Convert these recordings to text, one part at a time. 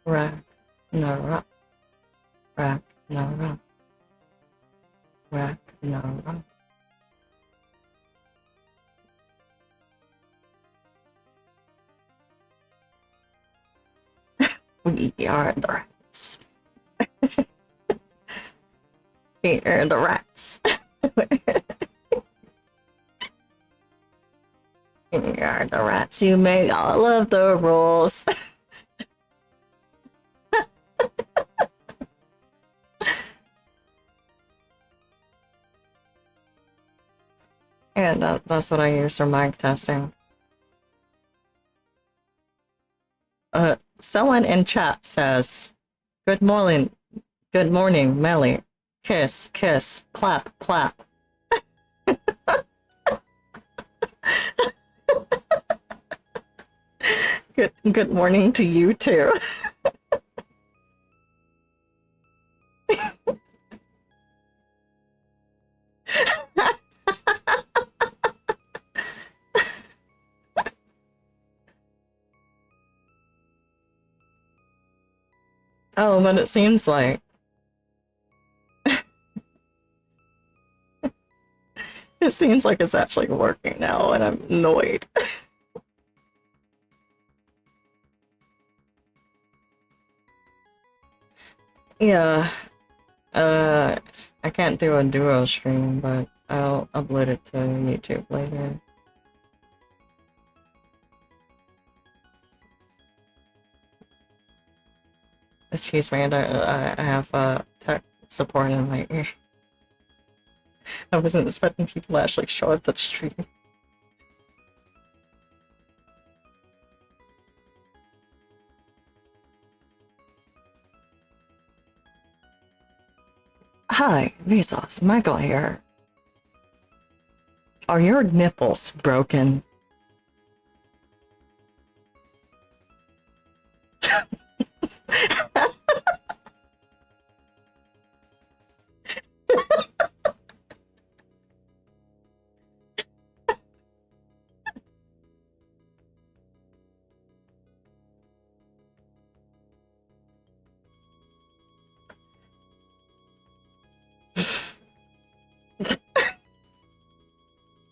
Rack, no rock, rack, no rock, rack, no rock. We are the rats. We are the rats. We are the rats. You make all of the rules. And that's what I use for mic testing. Someone in chat says, good morning, Melly. Kiss, kiss, clap, clap. Good morning to you too. Oh, but it seems like it's actually working now, and I'm annoyed. Yeah. I can't do a duo stream, but I'll upload it to YouTube later. Excuse me, I have tech support in my ear. I wasn't expecting people to actually show up to the stream. Hi, Vsauce, Michael here. Are your nipples broken?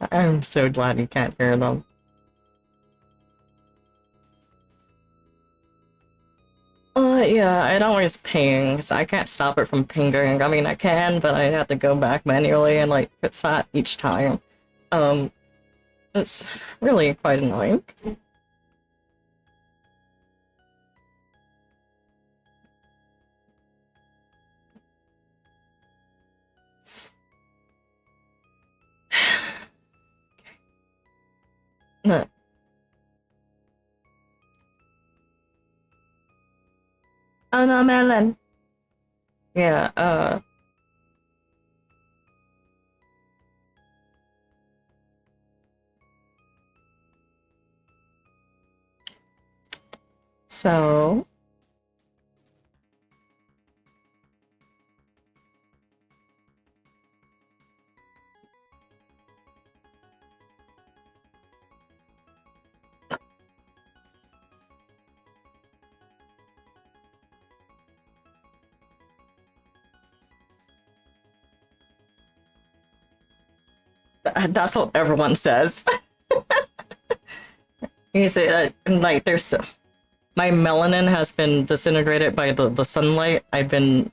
I'm so glad you can't hear them. Yeah, it always pings. I can't stop it from pinging. I mean, I can, but I have to go back manually and, like, fix that each time. It's really quite annoying. No. Oh no, Melon. Yeah, so... That's what everyone says. You say, like, there's... My melanin has been disintegrated by the sunlight. I've been...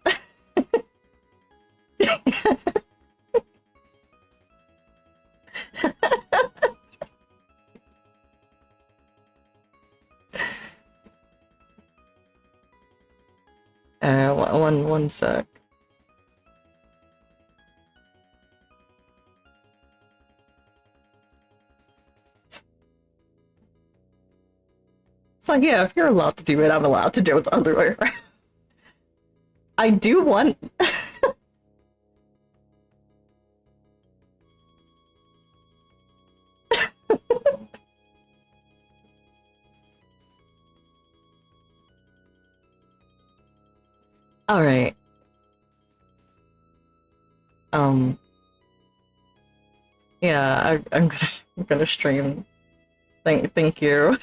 one sec. It's like, yeah, if you're allowed to do it, I'm allowed to do it the other way around. I do want... Alright. Yeah, I'm gonna stream. Thank you.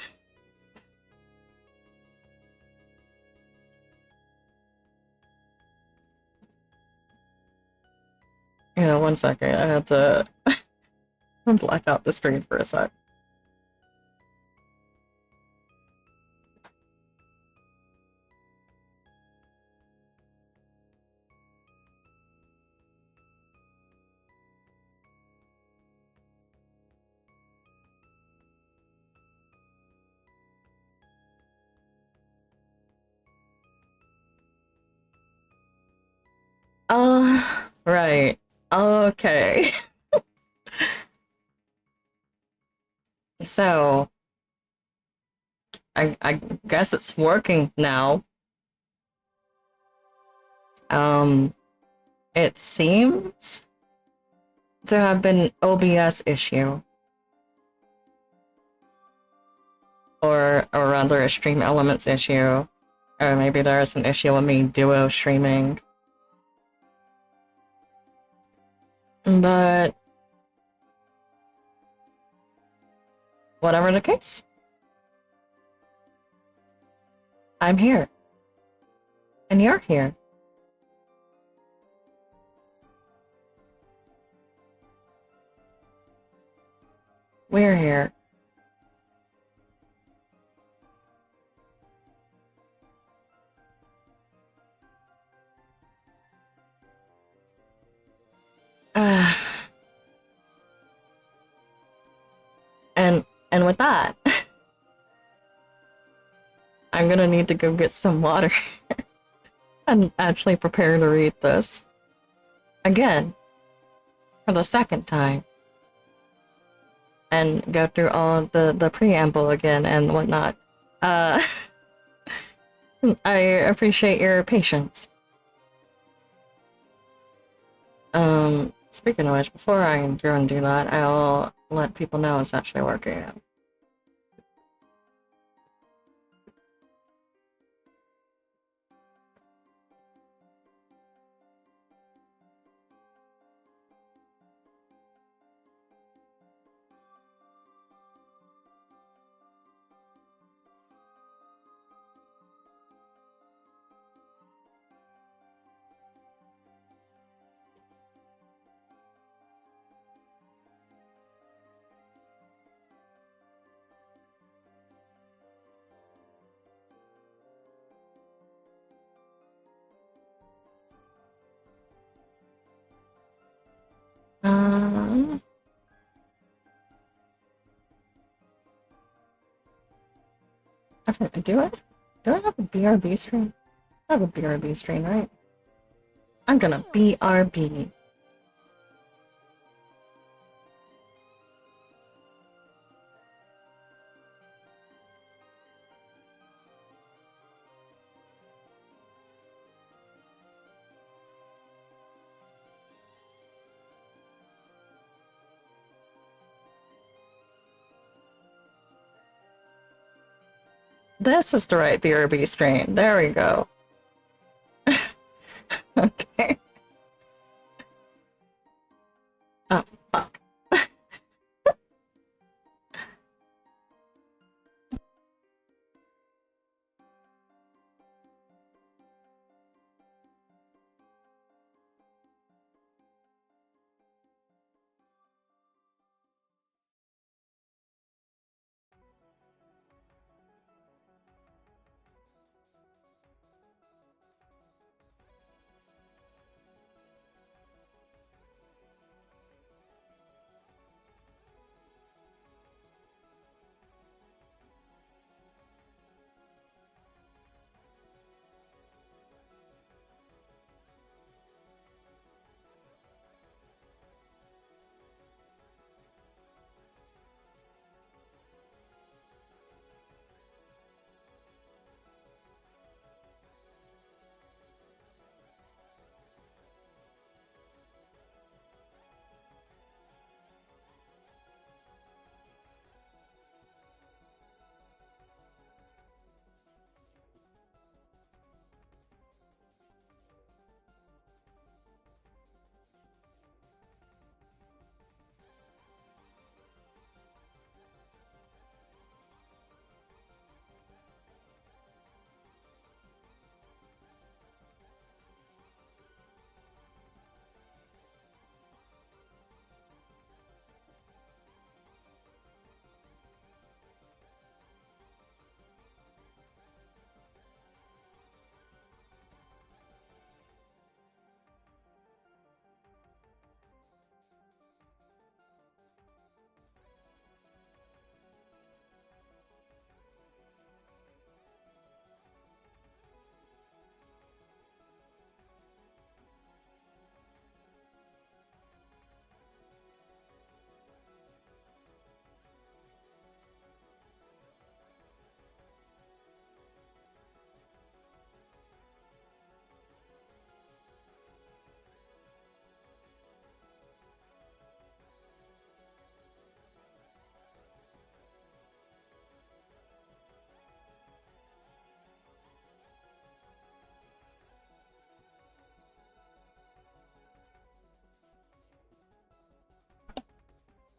Yeah, 1 second. I had to black out the screen for a sec. Right. Okay. So, I guess it's working now. Um, it seems to have been an OBS issue. Or rather a Stream Elements issue. Or maybe there's an issue with me duo streaming. But whatever the case, I'm here. And you're here. We're here. Uh, and with that, I'm gonna need to go get some water and actually prepare to read this. Again, for the second time. And go through all the preamble again and whatnot. Uh, I appreciate your patience. Speaking of which, before I go and do that, I'll let people know it's actually working. Um, do I? Do I have a BRB screen? I have a BRB screen, right? I'm gonna BRB. This is the right BRB screen. There we go. Okay. Oh, fuck.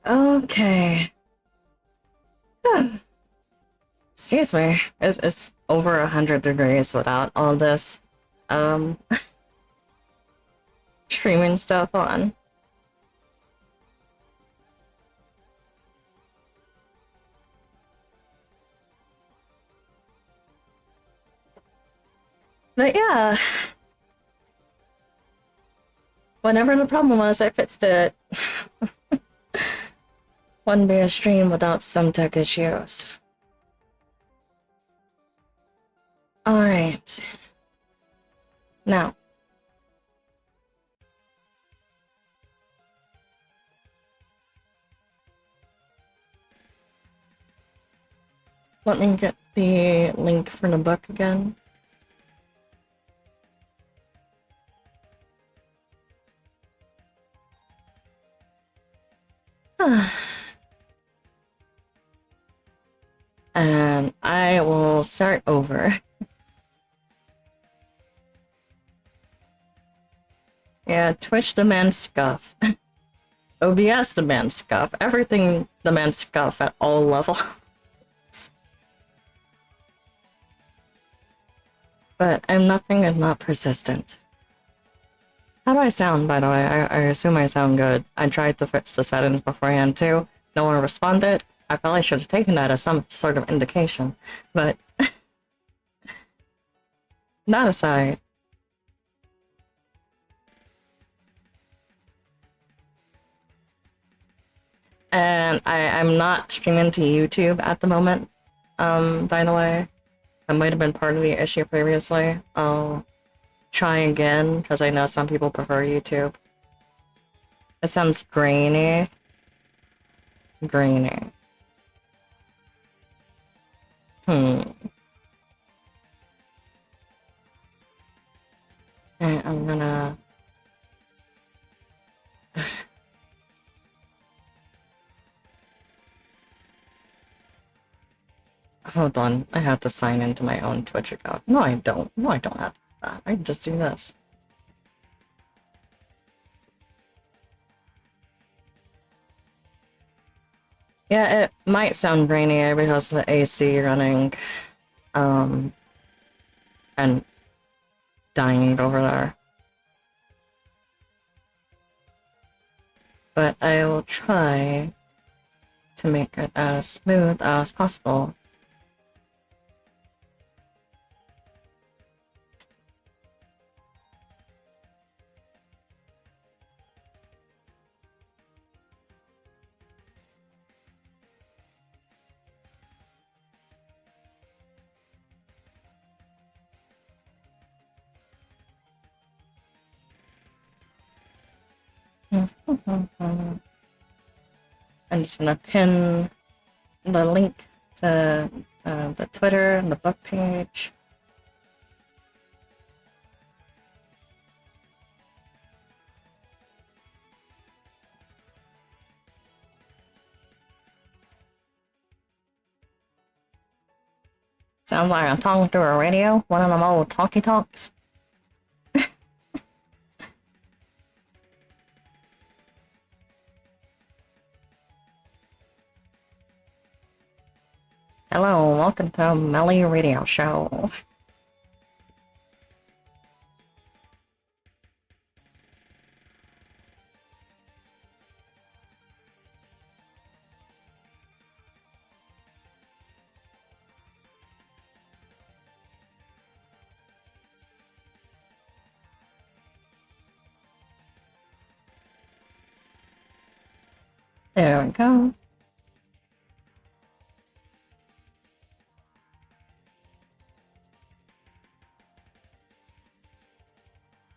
Okay. Excuse me. It's over 100 degrees without all this, um, streaming stuff on. But yeah, whenever the problem was, I fixed it. Wouldn't be a stream without some tech issues. Alright. Now. Let me get the link for the book again. And I will start over. Yeah, Twitch demands scuff. OBS demands scuff. Everything demands scuff at all levels. But I'm nothing if not persistent. How do I sound, by the way? I assume I sound good. I tried to fix the settings beforehand too. No one responded. I probably should have taken that as some sort of indication. But that aside. And I'm not streaming to YouTube at the moment, by the way. That might have been part of the issue previously. I'll try again, because I know some people prefer YouTube. It sounds grainy. Grainy. I'm gonna... Hold on, I have to sign into my own Twitch account. No, I don't. No, I don't have that. I can just do this. Yeah, it might sound grainy because of the AC running, and dying over there. But I will try to make it as smooth as possible. I'm just gonna pin the link to the Twitter and the book page. Sounds like I'm talking through a radio, one of them old talkie-talks. Hello, welcome to Melly Radio Show. There we go.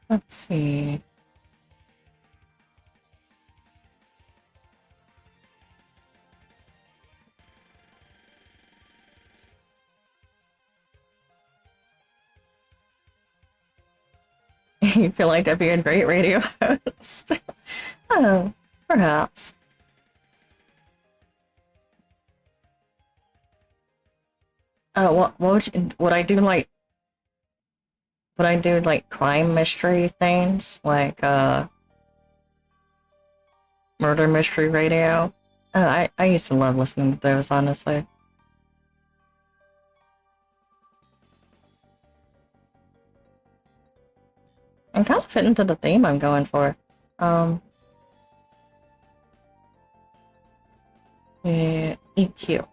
Let's see. You feel like I'd be a great radio host? Oh, perhaps. What would I do like? Would I do like crime mystery things, like murder mystery radio? I used to love listening to those, honestly. And kind of fit into the theme I'm going for. Um, yeah, EQ.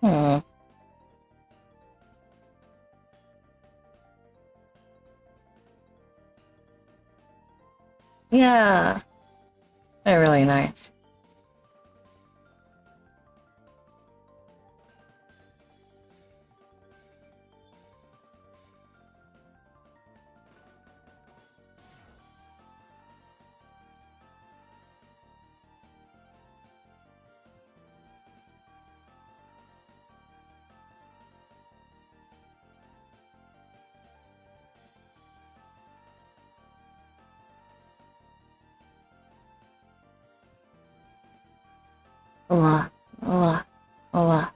Hmm. Yeah, they're really nice. La, la, la,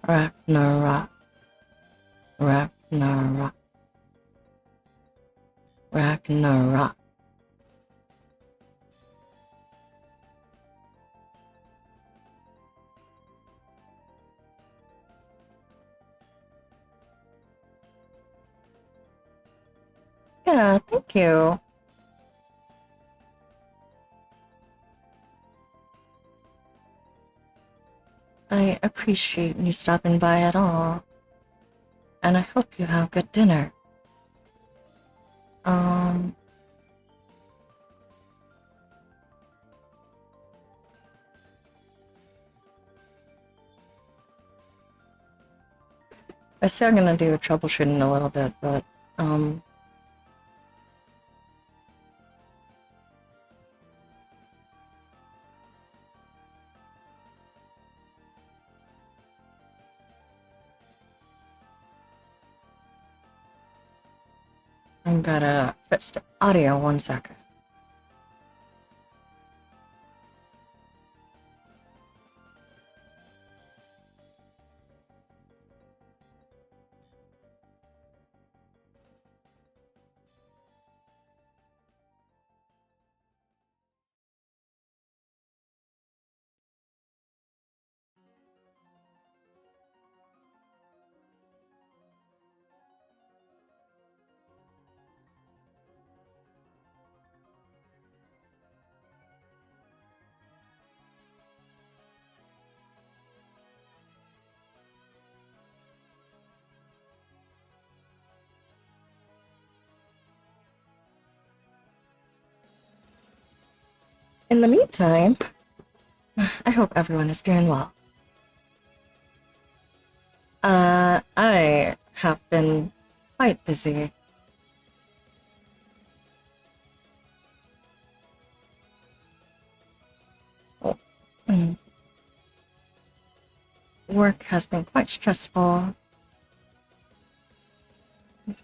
Ragnarok, Ragnarok, Ragnarok. Yeah, thank you. I appreciate you stopping by at all. And I hope you have good dinner. Um, I say I'm gonna do troubleshooting a little bit, but, um, I'm gonna fix the audio 1 second. In the meantime, I hope everyone is doing well. I have been quite busy. Oh, work has been quite stressful,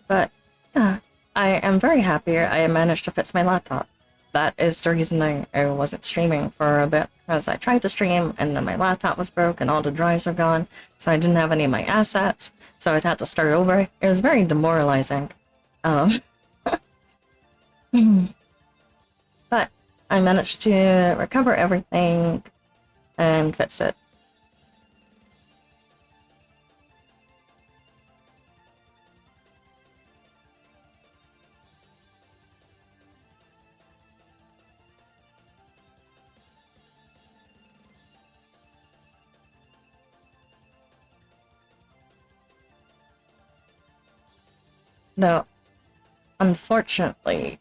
but yeah, I am very happy I managed to fix my laptop. That is the reason I wasn't streaming for a bit, because I tried to stream and then my laptop was broke and all the drives are gone, so I didn't have any of my assets, so I'd had to start over. It was very demoralizing. Um, but I managed to recover everything and fix it. No, unfortunately,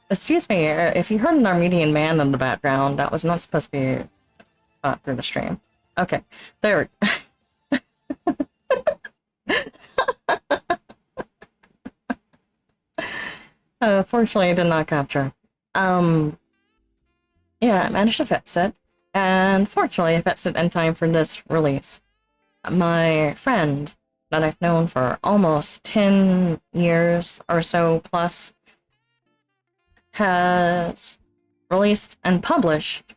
excuse me, if you heard an Armenian man in the background, that was not supposed to be through the stream. Okay, there. Fortunately, I did not capture. Um, yeah, I managed to fix it, and fortunately, I fixed it in time for this release. My friend that I've known for almost 10 years or so plus has released and published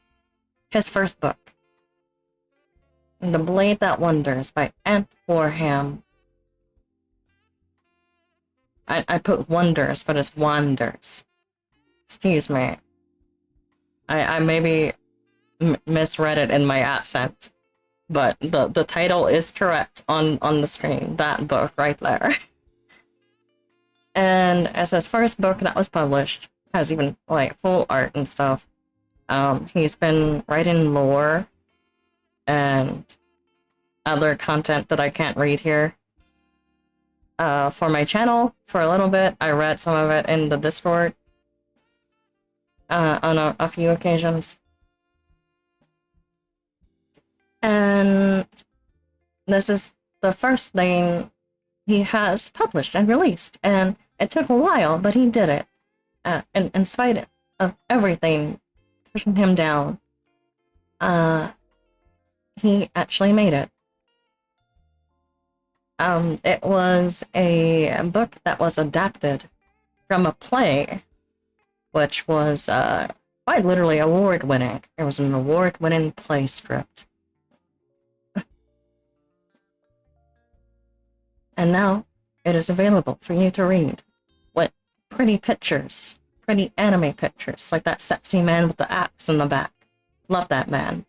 his first book, The Blade That Wonders by Ant Warham. I put wonders, but it's wanders. Excuse me. I maybe misread it in my accent, but the title is correct on the screen. That book right there. And as his first book that was published, has even like full art and stuff. He's been writing lore and other content that I can't read here. For my channel for a little bit. I read some of it in the Discord on a few occasions. And this is the first thing he has published and released, and it took a while, but he did it. In spite of everything pushing him down, he actually made it. It was a book that was adapted from a play, which was quite literally award-winning. It was an award-winning play script. And now it is available for you to read with pretty pictures, pretty anime pictures, like that sexy man with the axe in the back. Love that man.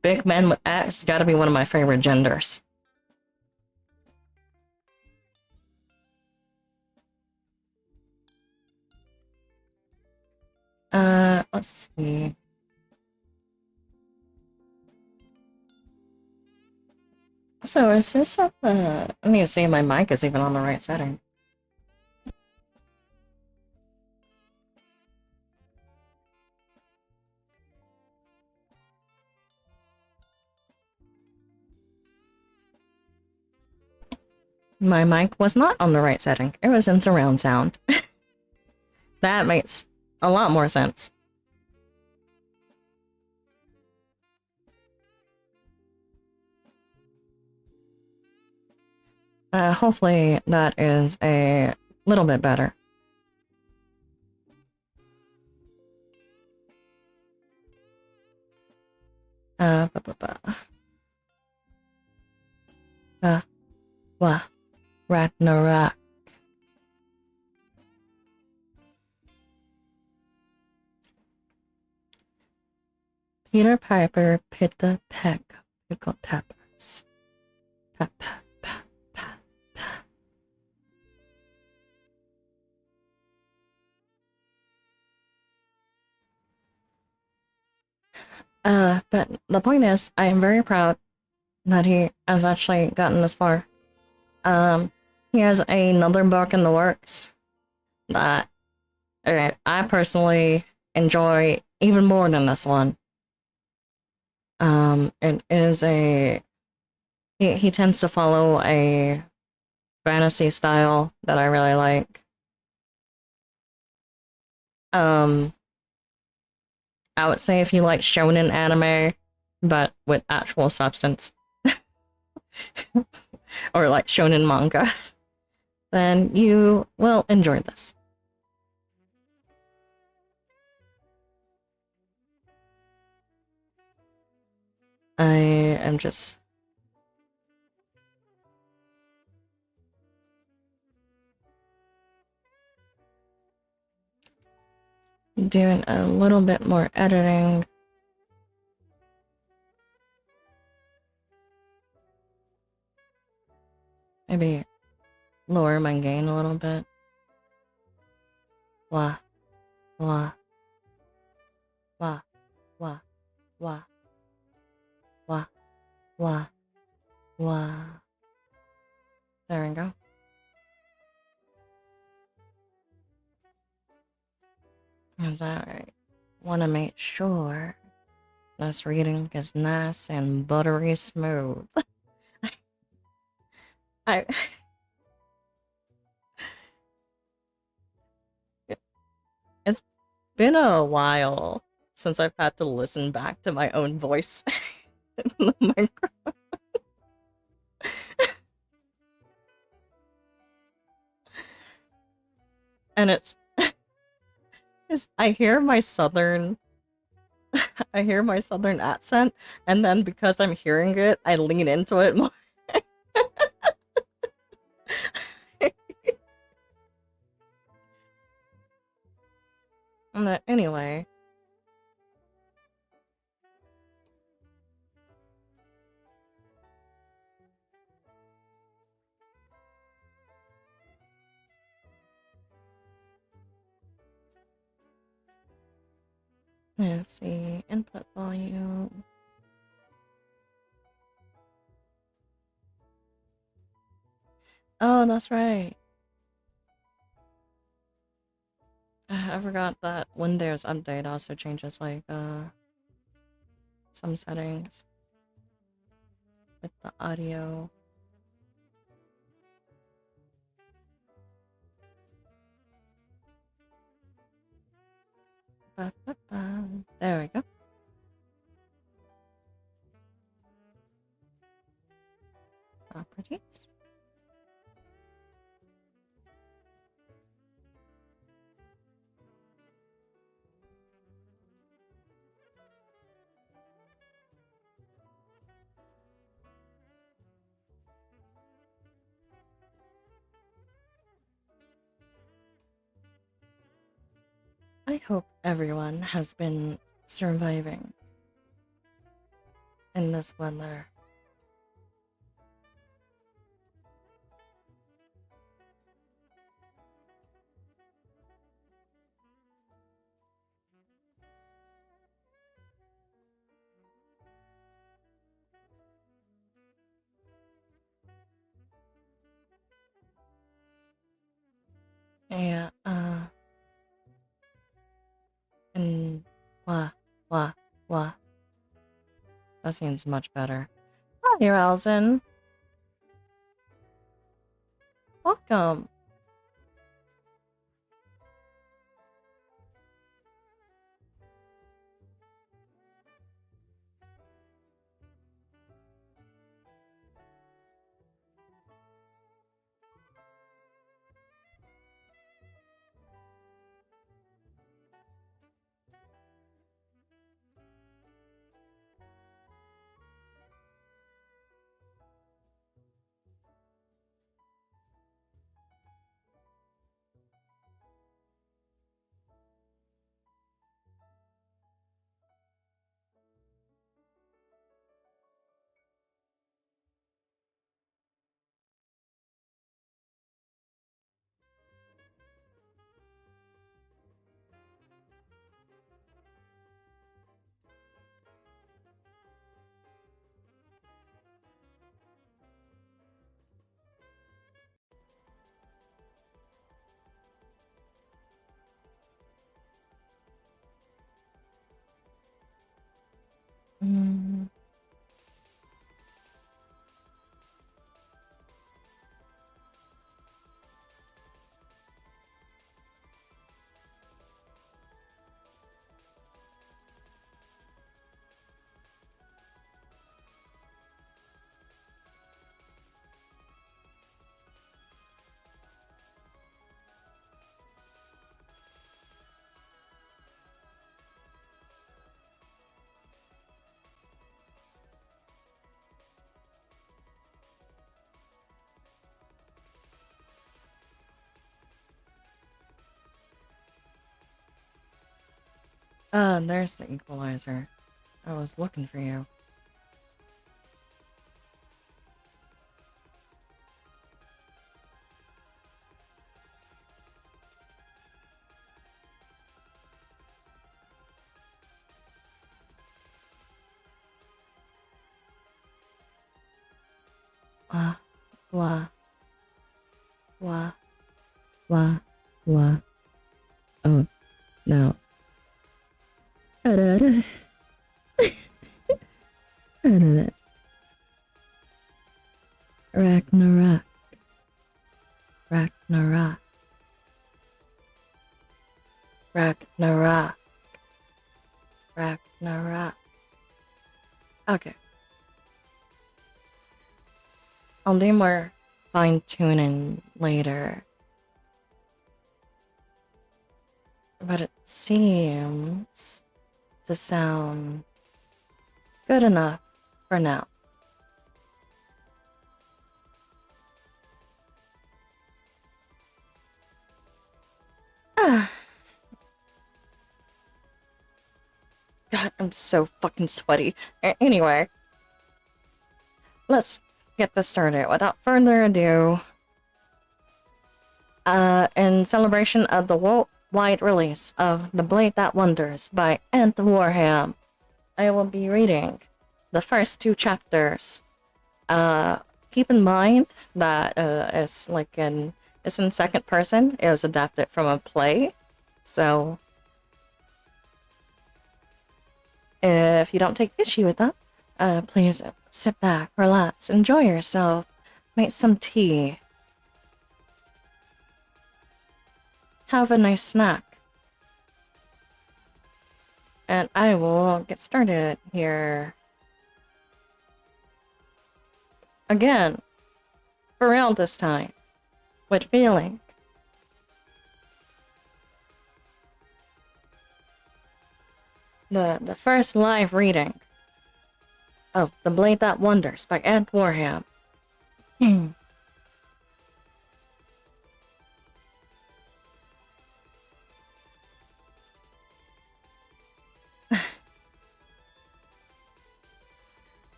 Big men with axe gotta be one of my favorite genders. Let's see. So is this up, I need to see if my mic is even on the right setting. My mic was not on the right setting. It was in surround sound. That makes a lot more sense. Hopefully that is a little bit better. Ragnarok. Peter Piper pit the peck pickle tappers. Pat, pat, pat, pat, pat. But the point is, I am very proud that he has actually gotten this far. He has another book in the works that I personally enjoy even more than this one. It is he tends to follow a fantasy style that I really like. I would say if you like shonen anime, but with actual substance, or like shonen manga, then you will enjoy this. I am just doing a little bit more editing. Maybe lower my gain a little bit. Wah, wah, wah, wah, wah, wah, wah, wah. There we go. Is that right? Want to make sure this reading is nice and buttery smooth. It's been a while since I've had to listen back to my own voice in the microphone. And is I hear my southern I hear my southern accent, and then because I'm hearing it, I lean into it more. Anyway, let's see. Input volume. Oh, that's right. I forgot that Windows Update also changes like some settings with the audio. There we go. Properties. I hope everyone has been surviving in this weather. Yeah, and wah, wah, wah. That seems much better. Hi, here, Allison. Welcome. Mm. There's the equalizer. I was looking for you. Wah, wah, wah, wah, wah. Oh, no. Ragnarok. Ragnarok. Ragnarok. Ragnarok. Okay. I'll do more fine tuning later. but it seems to sound good enough for now. Ah. God, I'm so fucking sweaty. Anyway, let's get this started. Without further ado, in celebration of the worldwide release of The Blade That Wonders by Ant Warham, I will be reading the first two chapters. Keep in mind that it's in second person. It was adapted from a play, so if you don't take issue with that, please sit back, relax, enjoy yourself, make some tea, have a nice snack, and I will get started here. Again, for real this time, with feeling. The first live reading of The Blade That Wonders by Ant Warham.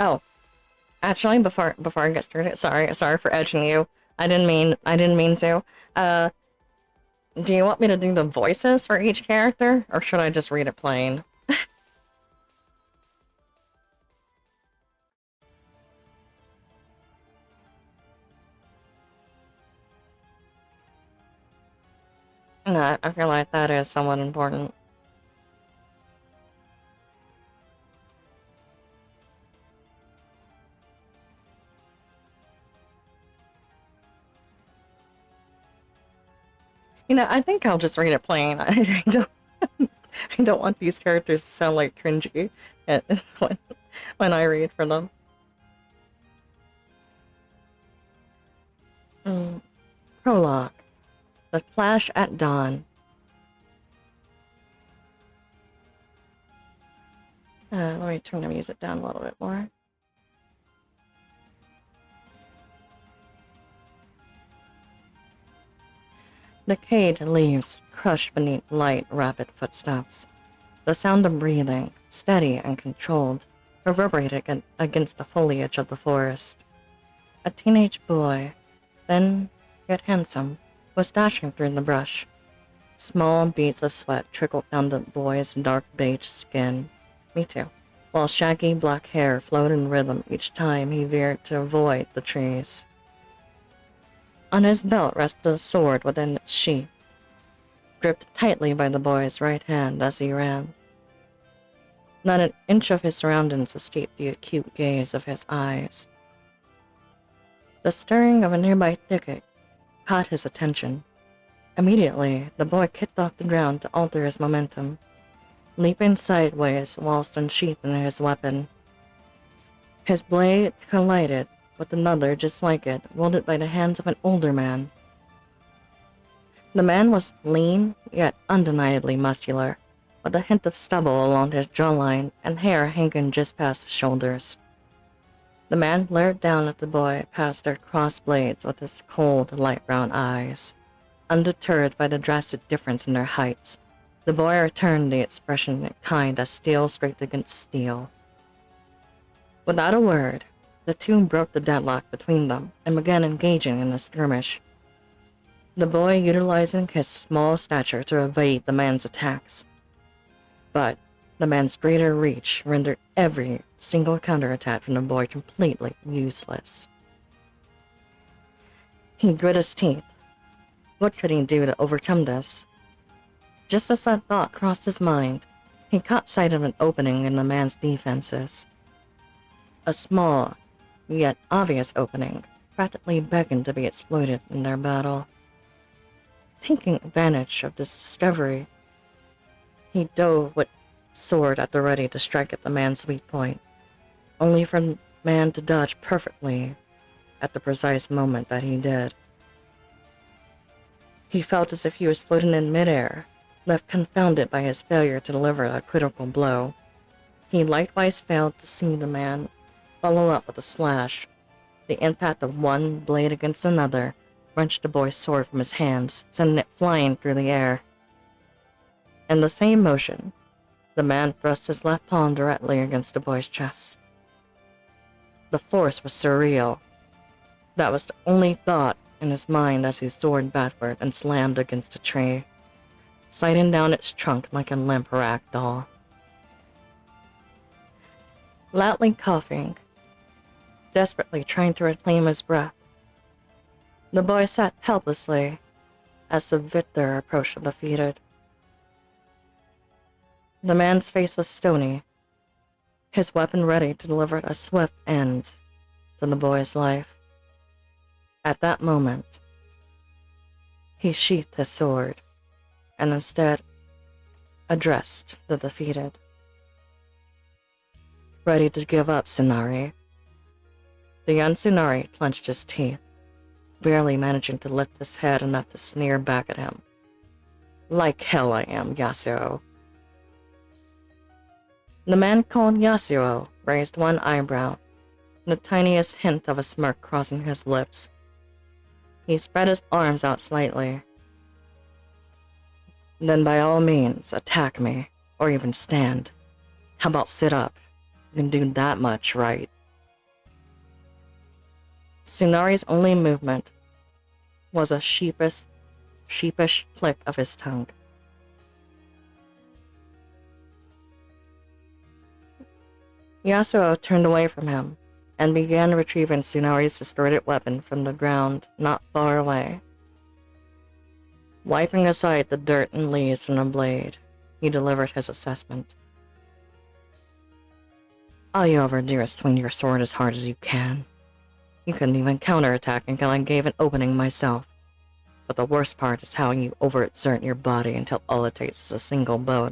Oh, actually, before I get started, sorry for edging you. I didn't mean to. Do you want me to do the voices for each character, or should I just read it plain? No, I feel like that is somewhat important. You know, I think I'll just read it plain. I don't, I don't want these characters to sound like cringy when, when I read for them. Prologue. The Flash at Dawn. Let me turn the music down a little bit more. Decayed leaves crushed beneath light, rapid footsteps. The sound of breathing, steady and controlled, reverberated against the foliage of the forest. A teenage boy, thin yet handsome, was dashing through the brush. Small beads of sweat trickled down the boy's dark beige skin. Me too. While shaggy black hair flowed in rhythm each time he veered to avoid the trees. On his belt rested a sword within its sheath, gripped tightly by the boy's right hand as he ran. Not an inch of his surroundings escaped the acute gaze of his eyes. The stirring of a nearby thicket caught his attention. Immediately, the boy kicked off the ground to alter his momentum, leaping sideways whilst unsheathing his weapon. His blade collided with another just like it, wielded by the hands of an older man. The man was lean, yet undeniably muscular, with a hint of stubble along his jawline and hair hanging just past his shoulders. The man glared down at the boy past their crossed blades with his cold, light brown eyes. Undeterred by the drastic difference in their heights, the boy returned the expression kind as steel scraped against steel. Without a word, the two broke the deadlock between them and began engaging in a skirmish. The boy utilizing his small stature to evade the man's attacks. But the man's greater reach rendered every single counterattack from the boy completely useless. He grit his teeth. What could he do to overcome this? Just as that thought crossed his mind, he caught sight of an opening in the man's defenses. A small, yet obvious opening, practically begging to be exploited in their battle. Taking advantage of this discovery, he dove with sword at the ready to strike at the man's weak point, only for the man to dodge perfectly at the precise moment that he did. He felt as if he was floating in midair, left confounded by his failure to deliver a critical blow. He likewise failed to see the man follow up with a slash. The impact of one blade against another wrenched the boy's sword from his hands, sending it flying through the air. In the same motion, the man thrust his left palm directly against the boy's chest. The force was surreal. That was the only thought in his mind as he soared backward and slammed against a tree, sliding down its trunk like a limp rag doll. Loudly coughing, desperately trying to reclaim his breath, the boy sat helplessly as the victor approached undefeated. The man's face was stony, his weapon ready to deliver a swift end to the boy's life. At that moment, he sheathed his sword and instead addressed the defeated. Ready to give up, Tsunari? The young Tsunari clenched his teeth, barely managing to lift his head enough to sneer back at him. Like hell I am, Yasuo. The man called Yasuo raised one eyebrow, the tiniest hint of a smirk crossing his lips. He spread his arms out slightly. Then by all means, attack me, or even stand. How about sit up? You can do that much, right? Tsunari's only movement was a sheepish click of his tongue. Yasuo turned away from him and began retrieving Tsunari's distorted weapon from the ground not far away. Wiping aside the dirt and leaves from the blade, he delivered his assessment. All you ever do is swing your sword as hard as you can. You couldn't even counterattack until I gave an opening myself. But the worst part is how you overexert your body until all it takes is a single blow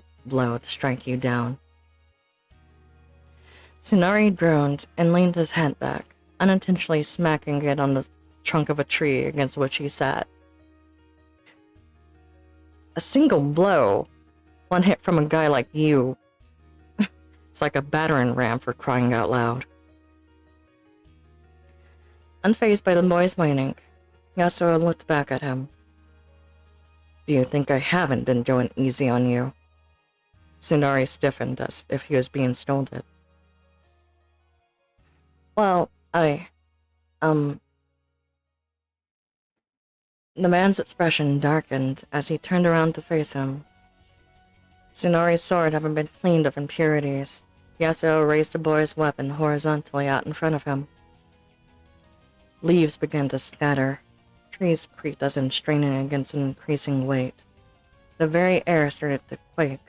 to strike you down. Tsunari groaned and leaned his head back, unintentionally smacking it on the trunk of a tree against which he sat. A single blow? One hit from a guy like you. It's like a battering ram, for crying out loud. Unfazed by the boy's whining, Yasuo looked back at him. Do you think I haven't been going easy on you? Tsunari stiffened as if he was being scolded. Well, The man's expression darkened as he turned around to face him. Tsunari's sword having been cleaned of impurities, Yasuo raised the boy's weapon horizontally out in front of him. Leaves began to scatter. Trees creaked as if straining against an increasing weight. The very air started to quake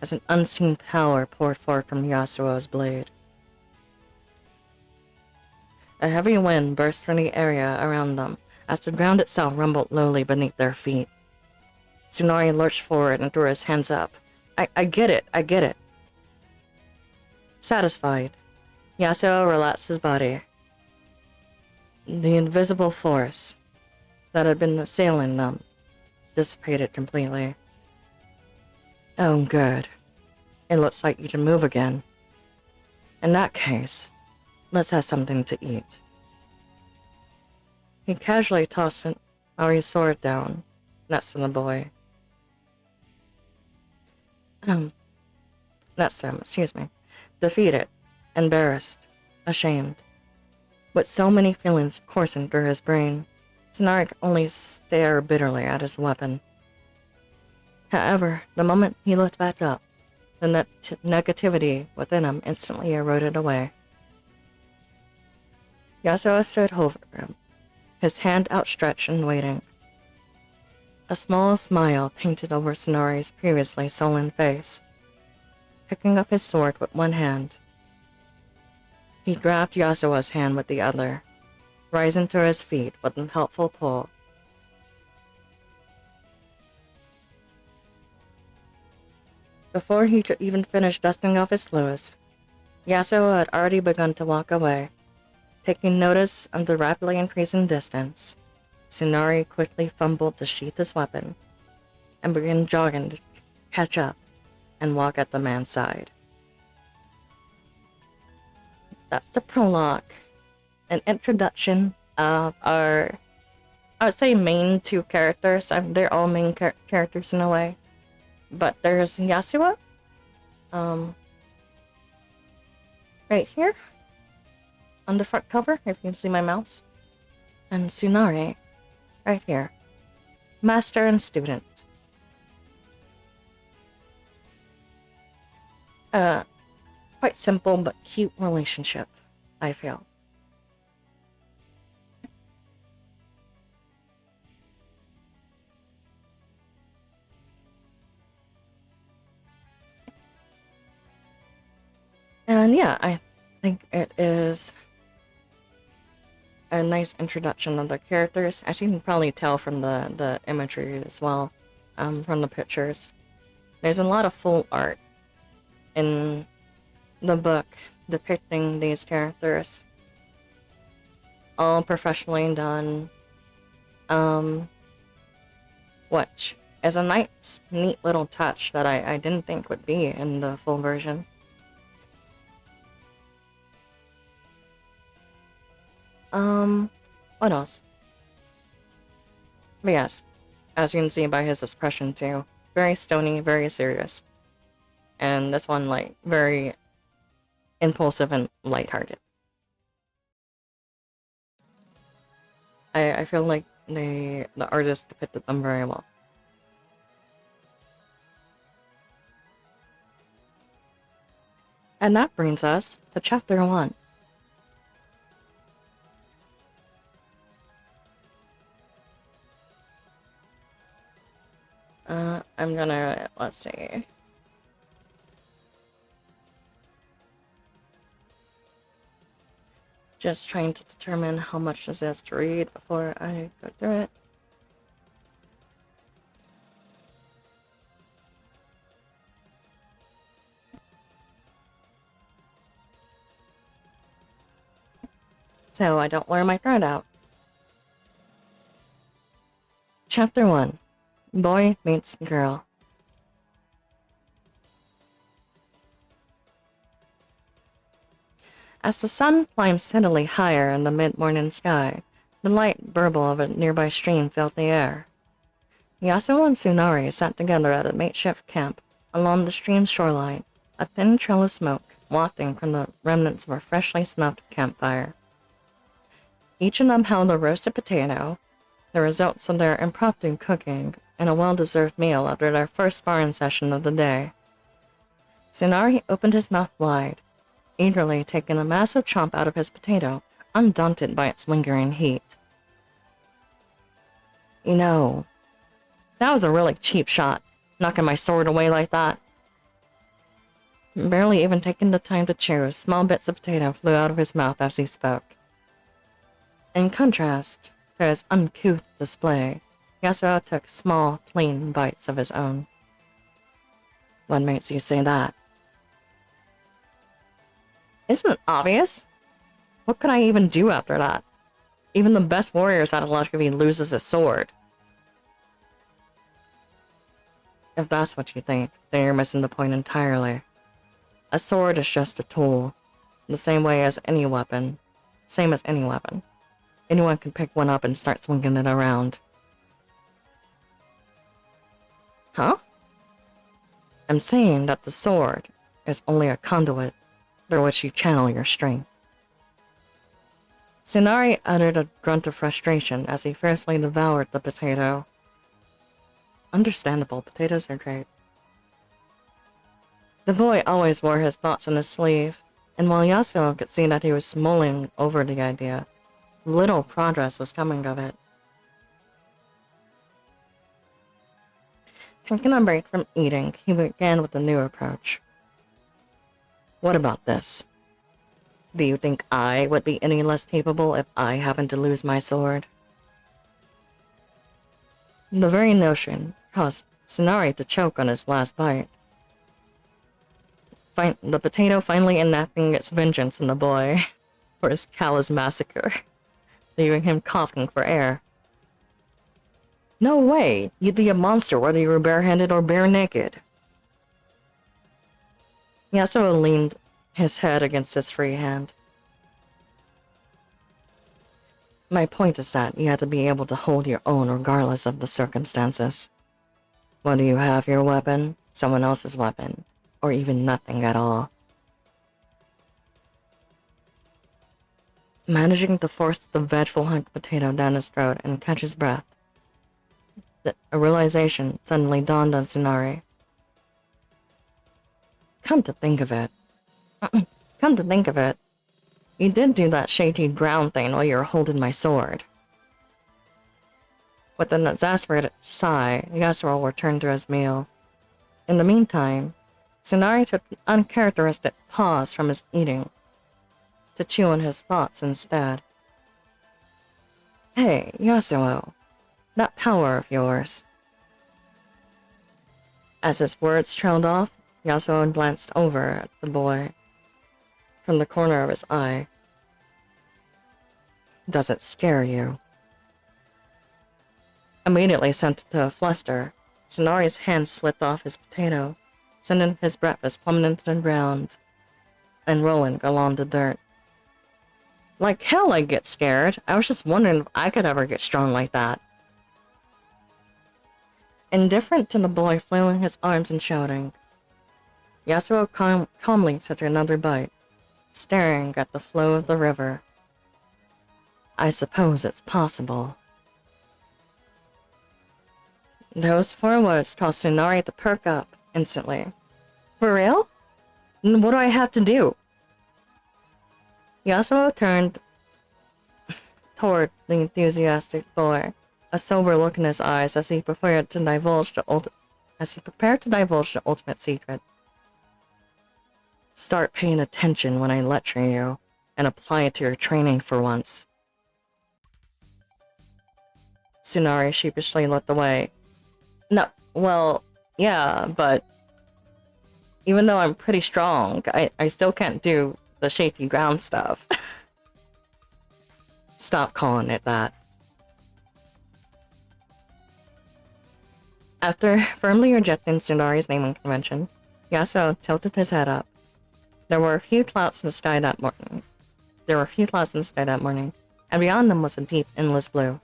as an unseen power poured forth from Yasuo's blade. A heavy wind burst from the area around them as the ground itself rumbled lowly beneath their feet. Tsunari lurched forward and threw his hands up. I get it. Satisfied, Yasuo relaxed his body. The invisible force that had been assailing them dissipated completely. Oh, good. It looks like you can move again. In that case, let's have something to eat. He casually tossed Ari's sword down next to the boy. Defeated, embarrassed, ashamed. With so many feelings coursing through his brain, Tsunari could only stare bitterly at his weapon. However, the moment he looked back up, the negativity within him instantly eroded away. Yasuo stood over him, his hand outstretched and waiting. A small smile painted over Tsunari's previously sullen face. Picking up his sword with one hand, he grabbed Yasuo's hand with the other, rising to his feet with a helpful pull. Before he could even finish dusting off his clothes, Yasuo had already begun to walk away. Taking notice of the rapidly increasing distance, Tsunari quickly fumbled to sheath his weapon, and began jogging to catch up and walk at the man's side. That's the prologue. An introduction of our, I would say, main two characters. They're all main characters in a way. But there's Yasuo, right here, on the front cover, if you can see my mouse. And Tsunari, right here. Master and student. Quite simple but cute relationship, I feel. And yeah, I think it is a nice introduction of the characters, as you can probably tell from the imagery as well, from the pictures. There's a lot of full art in the book depicting these characters. All professionally done. Which is a nice, neat little touch that I didn't think would be in the full version. What else? But yes, as you can see by his expression too, very stony, very serious. And this one, like, very impulsive and lighthearted. I feel like the artist depicted them very well. And that brings us to chapter 1. I'm gonna, let's see. Just trying to determine how much this is to read before I go through it. So I don't wear my throat out. Chapter 1. Boy Meets Girl. As the sun climbed steadily higher in the mid-morning sky, the light burble of a nearby stream filled the air. Yasuo and Tsunari sat together at a makeshift camp along the stream's shoreline, a thin trail of smoke wafting from the remnants of a freshly snuffed campfire. Each of them held a roasted potato, the results of their impromptu cooking, and a well-deserved meal after their first sparring session of the day. Tsunari opened his mouth wide, eagerly taking a massive chomp out of his potato, undaunted by its lingering heat. You know, that was a really cheap shot, knocking my sword away like that. Barely even taking the time to chew, small bits of potato flew out of his mouth as he spoke. In contrast to his uncouth display, Yasuo took small, clean bites of his own. What makes you say that? Isn't it obvious? What could I even do after that? Even the best warriors out of Luckily loses his sword. If that's what you think, then you're missing the point entirely. A sword is just a tool, the same way as any weapon. Same as any weapon. Anyone can pick one up and start swinging it around. Huh? I'm saying that the sword is only a conduit through which you channel your strength. Tsunari uttered a grunt of frustration as he fiercely devoured the potato. Understandable, potatoes are great. The boy always wore his thoughts on his sleeve, and while Yasuo could see that he was mulling over the idea, little progress was coming of it. Taking a break from eating, he began with a new approach. What about this? Do you think I would be any less capable if I happened to lose my sword? The very notion caused Tsunari to choke on his last bite. The potato finally enacting its vengeance on the boy for his callous massacre, leaving him coughing for air. No way! You'd be a monster whether you were barehanded or bare naked. Yasuo leaned his head against his free hand. My point is that you have to be able to hold your own regardless of the circumstances. Whether you have your weapon, someone else's weapon, or even nothing at all. Managing to force the vengeful hunk potato down his throat and catch his breath. A realization suddenly dawned on Tsunari. Come to think of it. Come to think of it. You did do that shady ground thing while you were holding my sword. With an exasperated sigh, Yasuo returned to his meal. In the meantime, Tsunari took an uncharacteristic pause from his eating to chew on his thoughts instead. Hey, Yasuo, that power of yours. As his words trailed off, Yasuo glanced over at the boy from the corner of his eye. Does it scare you? Immediately sent to a fluster, Tsunari's hand slipped off his potato, sending his breakfast plummeting to the ground and rolling along the dirt. Like hell I'd get scared. I was just wondering if I could ever get strong like that. Indifferent to the boy flailing his arms and shouting, Yasuo calmly took another bite, staring at the flow of the river. I suppose it's possible. Those 4 words caused Tsunari to perk up instantly. For real? What do I have to do? Yasuo turned toward the enthusiastic boy, a sober look in his eyes as he prepared to divulge the ultimate secret. Start paying attention when I lecture you, and apply it to your training for once. Tsunari sheepishly looked away. No, well, yeah, but even though I'm pretty strong, I still can't do the shaky ground stuff. Stop calling it that. After firmly rejecting Tsunari's naming convention, Yasuo tilted his head up. There were a few clouds in the sky that morning. And beyond them was a deep, endless blue.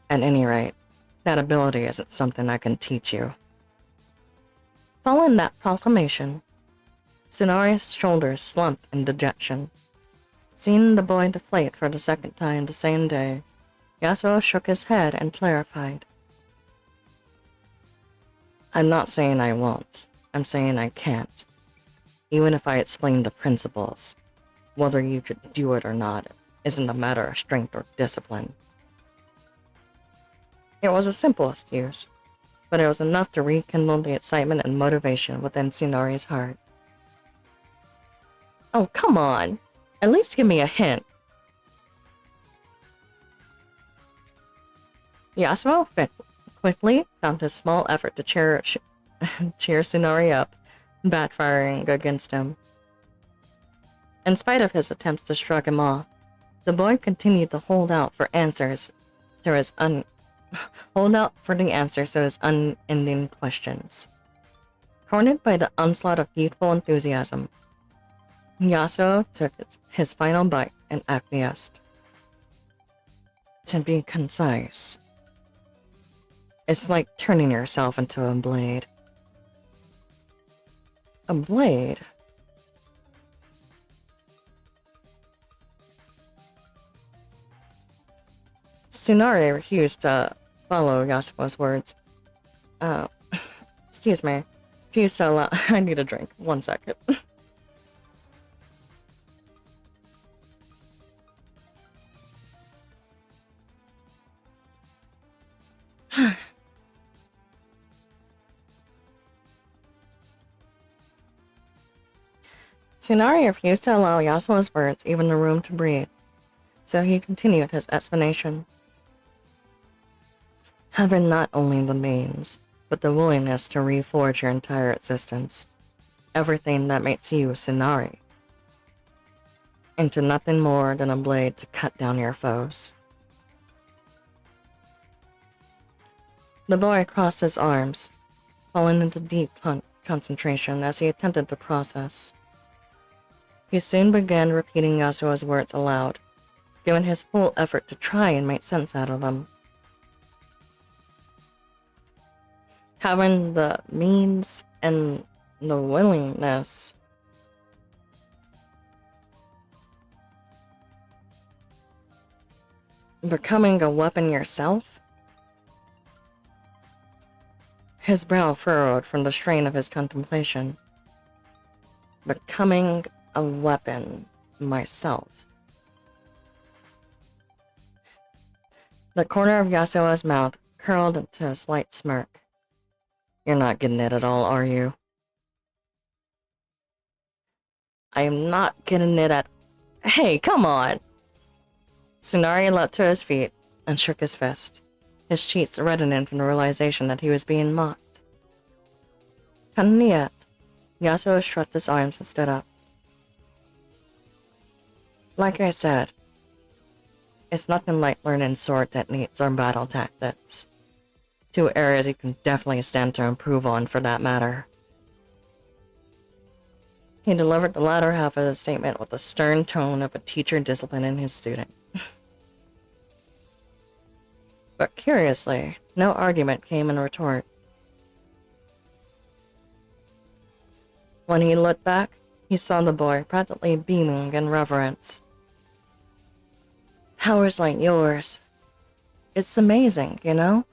At any rate, that ability isn't something I can teach you. Following that proclamation, Tsunari's shoulders slumped in dejection. Seeing the boy deflate for the second time the same day, Yasuo shook his head and clarified. I'm not saying I won't. I'm saying I can't. Even if I explain the principles, whether you could do it or not isn't a matter of strength or discipline. It was a simple excuse, but it was enough to rekindle the excitement and motivation within Tsunari's heart. Oh, come on! At least give me a hint. Yasuo quickly found his small effort to cheer Tsunari up, backfiring against him. In spite of his attempts to shrug him off, the boy continued to hold out for the answers to his unending questions. Cornered by the onslaught of youthful enthusiasm, Yasuo took his final bite and acquiesced. To be concise, it's like turning yourself into a blade. A blade? Tsunari refused to follow Yasuo's words. Excuse me. Refused to allow— I need a drink. 1 second. Tsunari refused to allow Yasuo's words even the room to breathe, so he continued his explanation. Having not only the means, but the willingness to reforge your entire existence, everything that makes you Tsunari, into nothing more than a blade to cut down your foes. The boy crossed his arms, falling into deep concentration as he attempted to process. He soon began repeating Yasuo's words aloud, giving his full effort to try and make sense out of them. Having the means and the willingness. Becoming a weapon yourself? His brow furrowed from the strain of his contemplation. Becoming a weapon myself. The corner of Yasuo's mouth curled into a slight smirk. You're not getting it at all, are you? I am not getting it at... Hey, come on! Tsunari leapt to his feet and shook his fist, his cheeks reddening from the realization that he was being mocked. Kinda yet, Yasuo shrugged his arms and stood up. Like I said, it's nothing like learning sword techniques or battle tactics. Two areas you can definitely stand to improve on, for that matter. He delivered the latter half of his statement with the stern tone of a teacher disciplining his student. But curiously, no argument came in retort. When he looked back, he saw the boy practically beaming in reverence. Powers like yours. It's amazing, you know?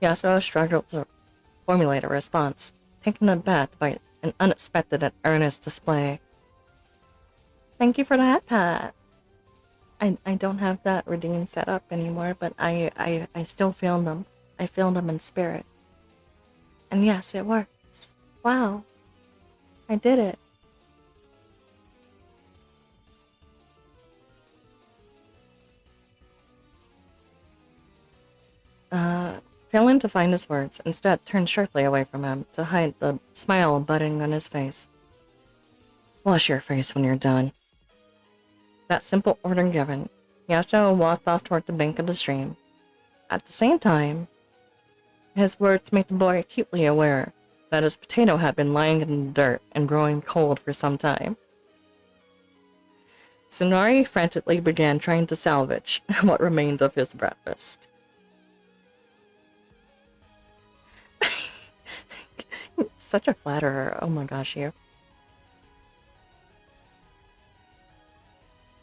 Yasuo struggled to formulate a response, taken aback by an unexpected and earnest display. Thank you for that, Pat. I don't have that redeem set up anymore, but I still feel them. I feel them in spirit. And yes, it works. Wow. I did it. Failing to find his words, instead turned sharply away from him to hide the smile budding on his face. Wash your face when you're done. That simple order given, Yasuo walked off toward the bank of the stream. At the same time, his words made the boy acutely aware that his potato had been lying in the dirt and growing cold for some time. Tsunari frantically began trying to salvage what remained of his breakfast. Such a flatterer. Oh my gosh, you.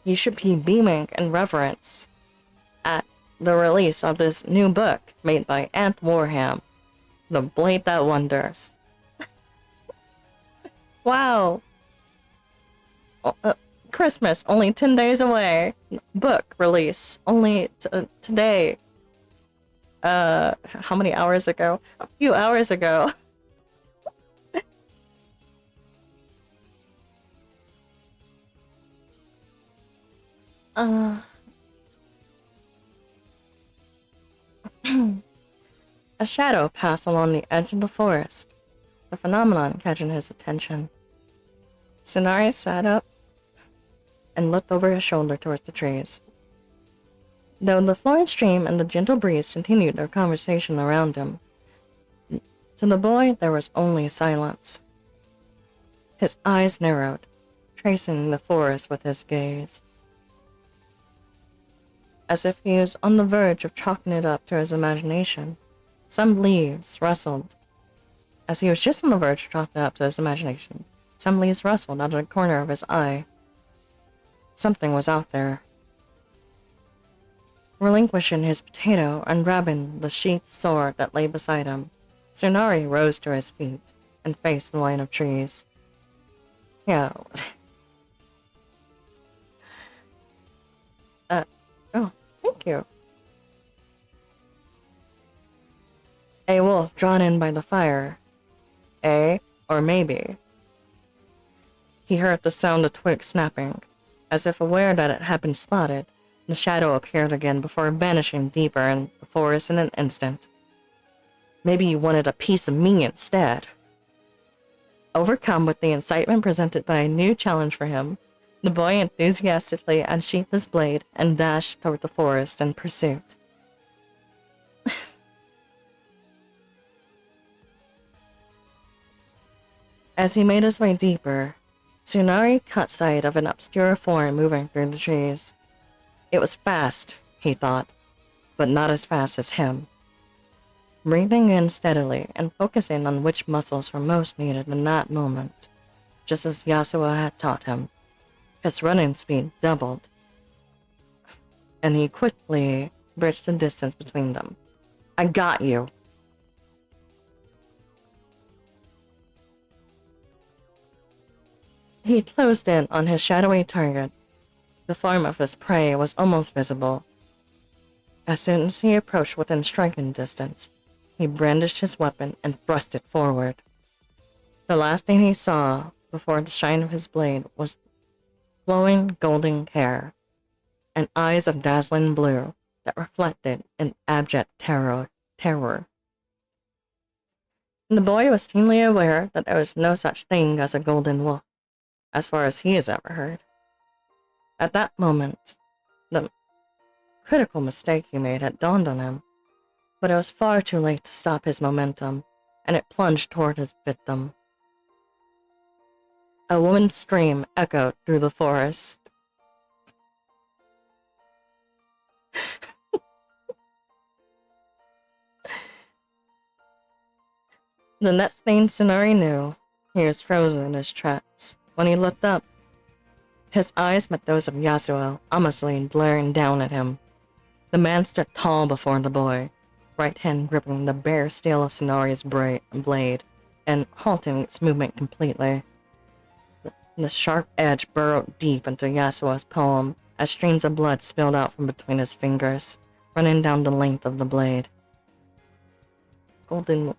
You should be beaming in reverence at the release of this new book made by Aunt Warham, The Blade That Wonders. Wow. Christmas, only 10 days away. Book release, only today. How many hours ago? A few hours ago. A shadow passed along the edge of the forest, the phenomenon catching his attention. Tsunari sat up and looked over his shoulder towards the trees. Though the flowing stream and the gentle breeze continued their conversation around him, to the boy there was only silence. His eyes narrowed, tracing the forest with his gaze. As if he was on the verge of chalking it up to his imagination, some leaves rustled. As he was just on the verge of chalking it up to his imagination, some leaves rustled out of the corner of his eye. Something was out there. Relinquishing his potato and grabbing the sheathed sword that lay beside him, Tsunari rose to his feet and faced the line of trees. Yeah. Oh, thank you. A wolf drawn in by the fire. Or maybe. He heard the sound of twigs snapping. As if aware that it had been spotted, the shadow appeared again before vanishing deeper in the forest in an instant. Maybe you wanted a piece of me instead. Overcome with the excitement presented by a new challenge for him, the boy enthusiastically unsheathed his blade and dashed toward the forest in pursuit. As he made his way deeper, Tsunari caught sight of an obscure form moving through the trees. It was fast, he thought, but not as fast as him. Breathing in steadily and focusing on which muscles were most needed in that moment, just as Yasuo had taught him, his running speed doubled, and he quickly bridged the distance between them. I got you. He closed in on his shadowy target. The form of his prey was almost visible. As soon as he approached within striking distance, he brandished his weapon and thrust it forward. The last thing he saw before the shine of his blade was flowing golden hair and eyes of dazzling blue that reflected in abject terror. The boy was keenly aware that there was no such thing as a golden wolf, as far as he has ever heard. At that moment, the critical mistake he made had dawned on him, but it was far too late to stop his momentum, and it plunged toward his victim. A woman's scream echoed through the forest. The next thing Tsunari knew, he was frozen in his tracks. When he looked up, his eyes met those of Yasuo, ominously glaring down at him. The man stood tall before the boy, right hand gripping the bare steel of Tsunari's blade and halting its movement completely. The sharp edge burrowed deep into Yasuo's palm as streams of blood spilled out from between his fingers, running down the length of the blade. Golden...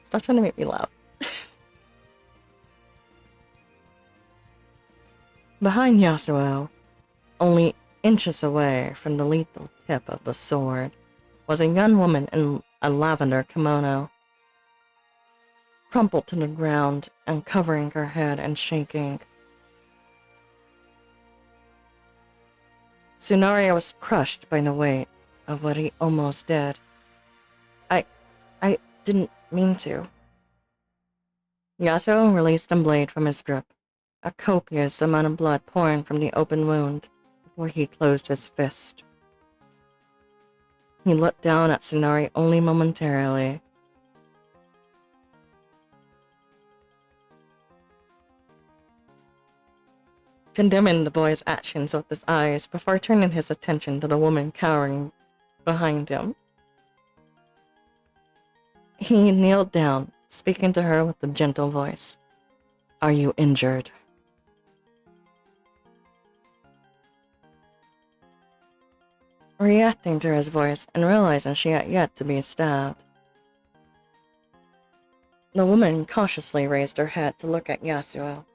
Stop trying to make me laugh. Behind Yasuo, only inches away from the lethal tip of the sword, was a young woman in a lavender kimono, crumpled to the ground and covering her head and shaking. Tsunari was crushed by the weight of what he almost did. I didn't mean to. Yasuo released the blade from his grip, a copious amount of blood pouring from the open wound before he closed his fist. He looked down at Tsunari only momentarily. Condemning the boy's actions with his eyes before turning his attention to the woman cowering behind him. He kneeled down, speaking to her with a gentle voice. Are you injured? Reacting to his voice and realizing she had yet to be stabbed, the woman cautiously raised her head to look at Yasuo.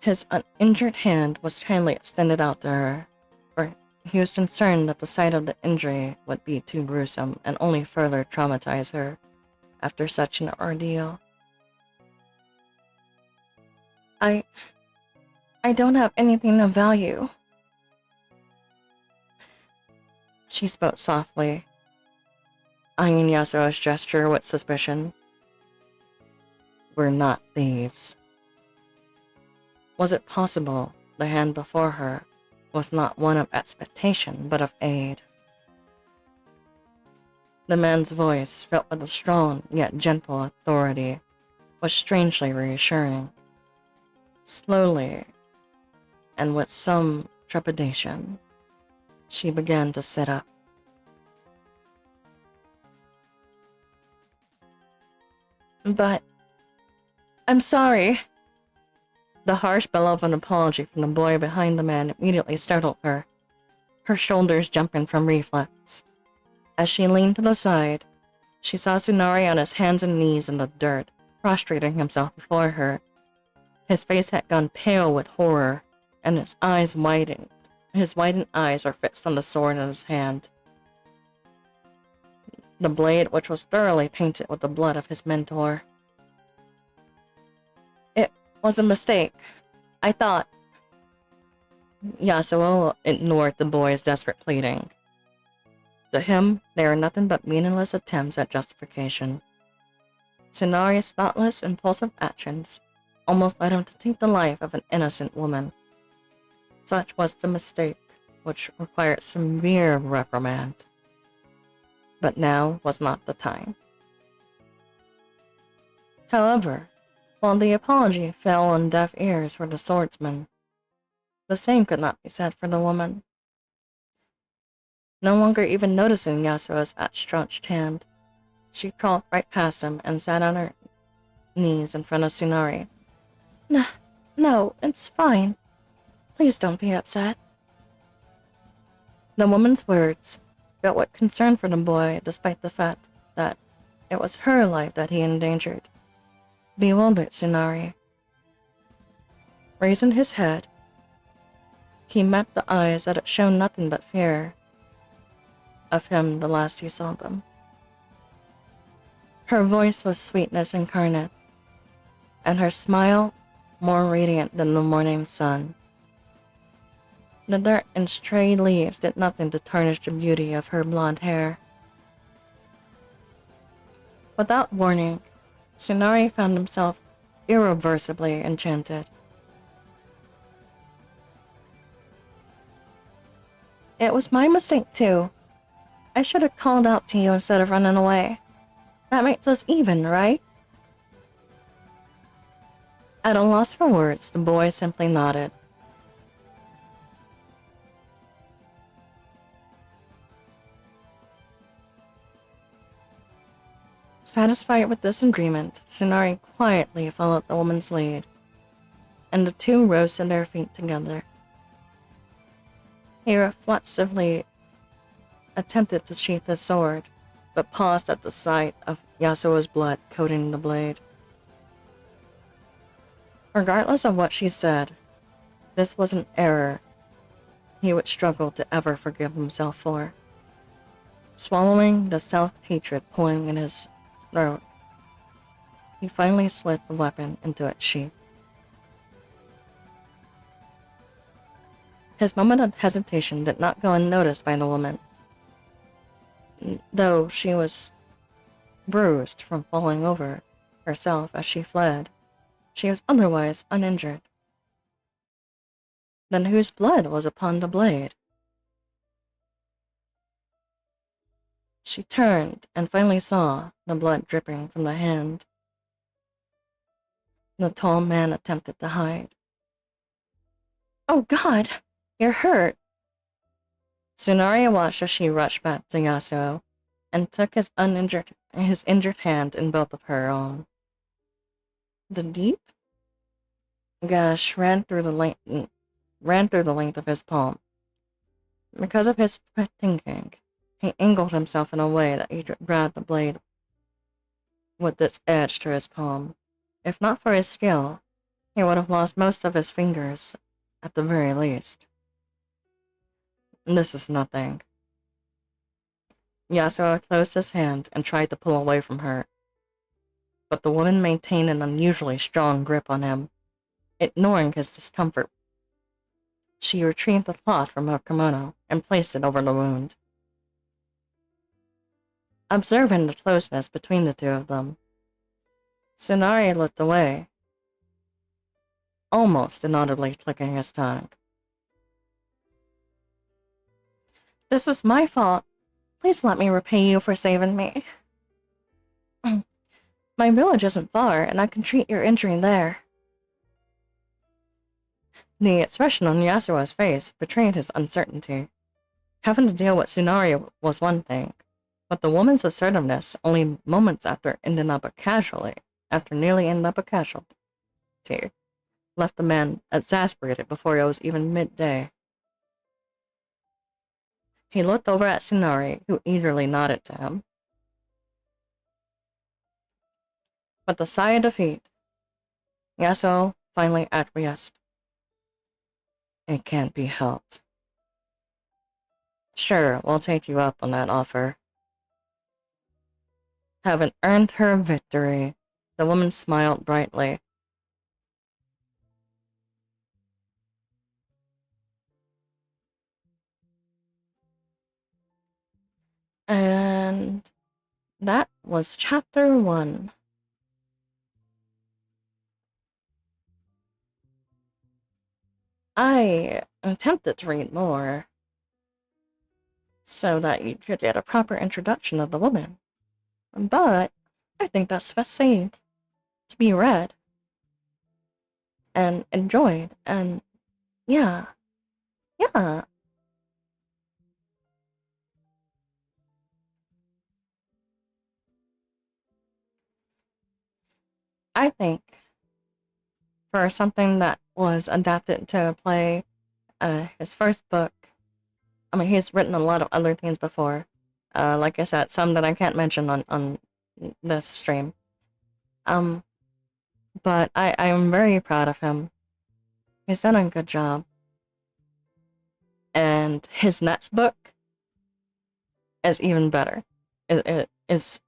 His uninjured hand was kindly extended out to her, for he was concerned that the sight of the injury would be too gruesome and only further traumatize her after such an ordeal. I don't have anything of value. She spoke softly, eyeing Yasuo's gesture with suspicion. We're not thieves. Was it possible the hand before her was not one of expectation but of aid? The man's voice, filled with a strong yet gentle authority, was strangely reassuring. Slowly, and with some trepidation, she began to sit up. But I'm sorry. The harsh bellow of an apology from the boy behind the man immediately startled her, her shoulders jumping from reflex. As she leaned to the side, she saw Tsunari on his hands and knees in the dirt, prostrating himself before her. His face had gone pale with horror, and his eyes widened. His widened eyes were fixed on the sword in his hand. The blade, which was thoroughly painted with the blood of his mentor. It was a mistake. I thought... Yasuo ignored the boy's desperate pleading. To him, they were nothing but meaningless attempts at justification. Tsunari's thoughtless, impulsive actions almost led him to take the life of an innocent woman. Such was the mistake, which required severe reprimand. But now was not the time. However, while the apology fell on deaf ears for the swordsman, the same could not be said for the woman. No longer even noticing Yasuo's outstretched hand, she crawled right past him and sat on her knees in front of Tsunari. No, it's fine. Please don't be upset. The woman's words felt with concern for the boy, despite the fact that it was her life that he endangered. Bewildered Tsunari. Raising his head, he met the eyes that had shown nothing but fear of him the last he saw them. Her voice was sweetness incarnate, and her smile more radiant than the morning sun. The dirt and stray leaves did nothing to tarnish the beauty of her blonde hair. Without warning, Tsunari found himself irreversibly enchanted. It was my mistake too. I should have called out to you instead of running away. That makes us even, right? At a loss for words, the boy simply nodded. Satisfied with this agreement, Tsunari quietly followed the woman's lead, and the two rose to their feet together. He reflexively attempted to sheath his sword, but paused at the sight of Yasuo's blood coating the blade. Regardless of what she said, this was an error he would struggle to ever forgive himself for. Swallowing the self-hatred pulling in his throat, he finally slid the weapon into its sheath. His moment of hesitation did not go unnoticed by the woman. Though she was bruised from falling over herself as she fled, she was otherwise uninjured. Then whose blood was upon the blade? She turned and finally saw the blood dripping from the hand. The tall man attempted to hide. Oh God, you're hurt. Tsunari watched as she rushed back to Yasuo and took his injured hand in both of her own. The deep gash ran through the length of his palm. Because of his thinking, he angled himself in a way that he grabbed the blade with its edge to his palm. If not for his skill, he would have lost most of his fingers, at the very least. This is nothing. Yasuo closed his hand and tried to pull away from her, but the woman maintained an unusually strong grip on him. Ignoring his discomfort, she retrieved the cloth from her kimono and placed it over the wound. Observing the closeness between the two of them, Tsunari looked away, almost inaudibly clicking his tongue. This is my fault. Please let me repay you for saving me. My village isn't far, and I can treat your injury there. The expression on Yasuo's face betrayed his uncertainty. Having to deal with Tsunari was one thing, but the woman's assertiveness only moments after nearly ending up a casualty, left the man exasperated before it was even midday. He looked over at Tsunari, who eagerly nodded to him. With a sigh of defeat, Yasuo finally acquiesced. It can't be helped. Sure, we'll take you up on that offer. Having earned her victory, the woman smiled brightly. that was chapter 1. I am tempted to read more so that you could get a proper introduction of the woman, but I think that's best saved to be read and enjoyed, and yeah, yeah. I think for something that was adapted to a play, his first book, I mean, he's written a lot of other things before. Like I said, some that I can't mention on this stream. Um, but I am very proud of him. He's done a good job. And his next book is even better. It is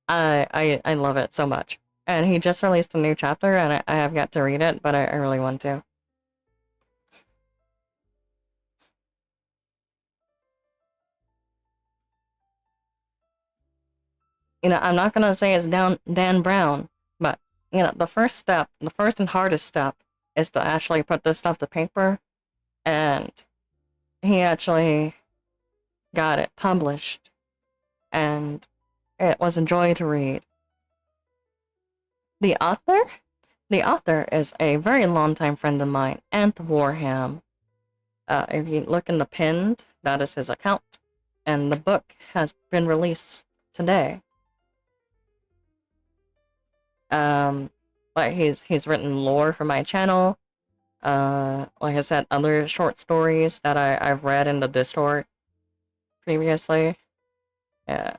I love it so much. And he just released a new chapter, and I have yet to read it, but I really want to. I'm not gonna say it's Dan Brown, but the first step, the first and hardest step, is to actually put this stuff to paper, and he actually got it published, and it was a joy to read. The author, the author is a very longtime friend of mine, Ant Warham. If you look in the pinned, that is his account, and the book has been released today. Um, but he's written lore for my channel. Like I said, other short stories that I've read in the Discord previously. Uh,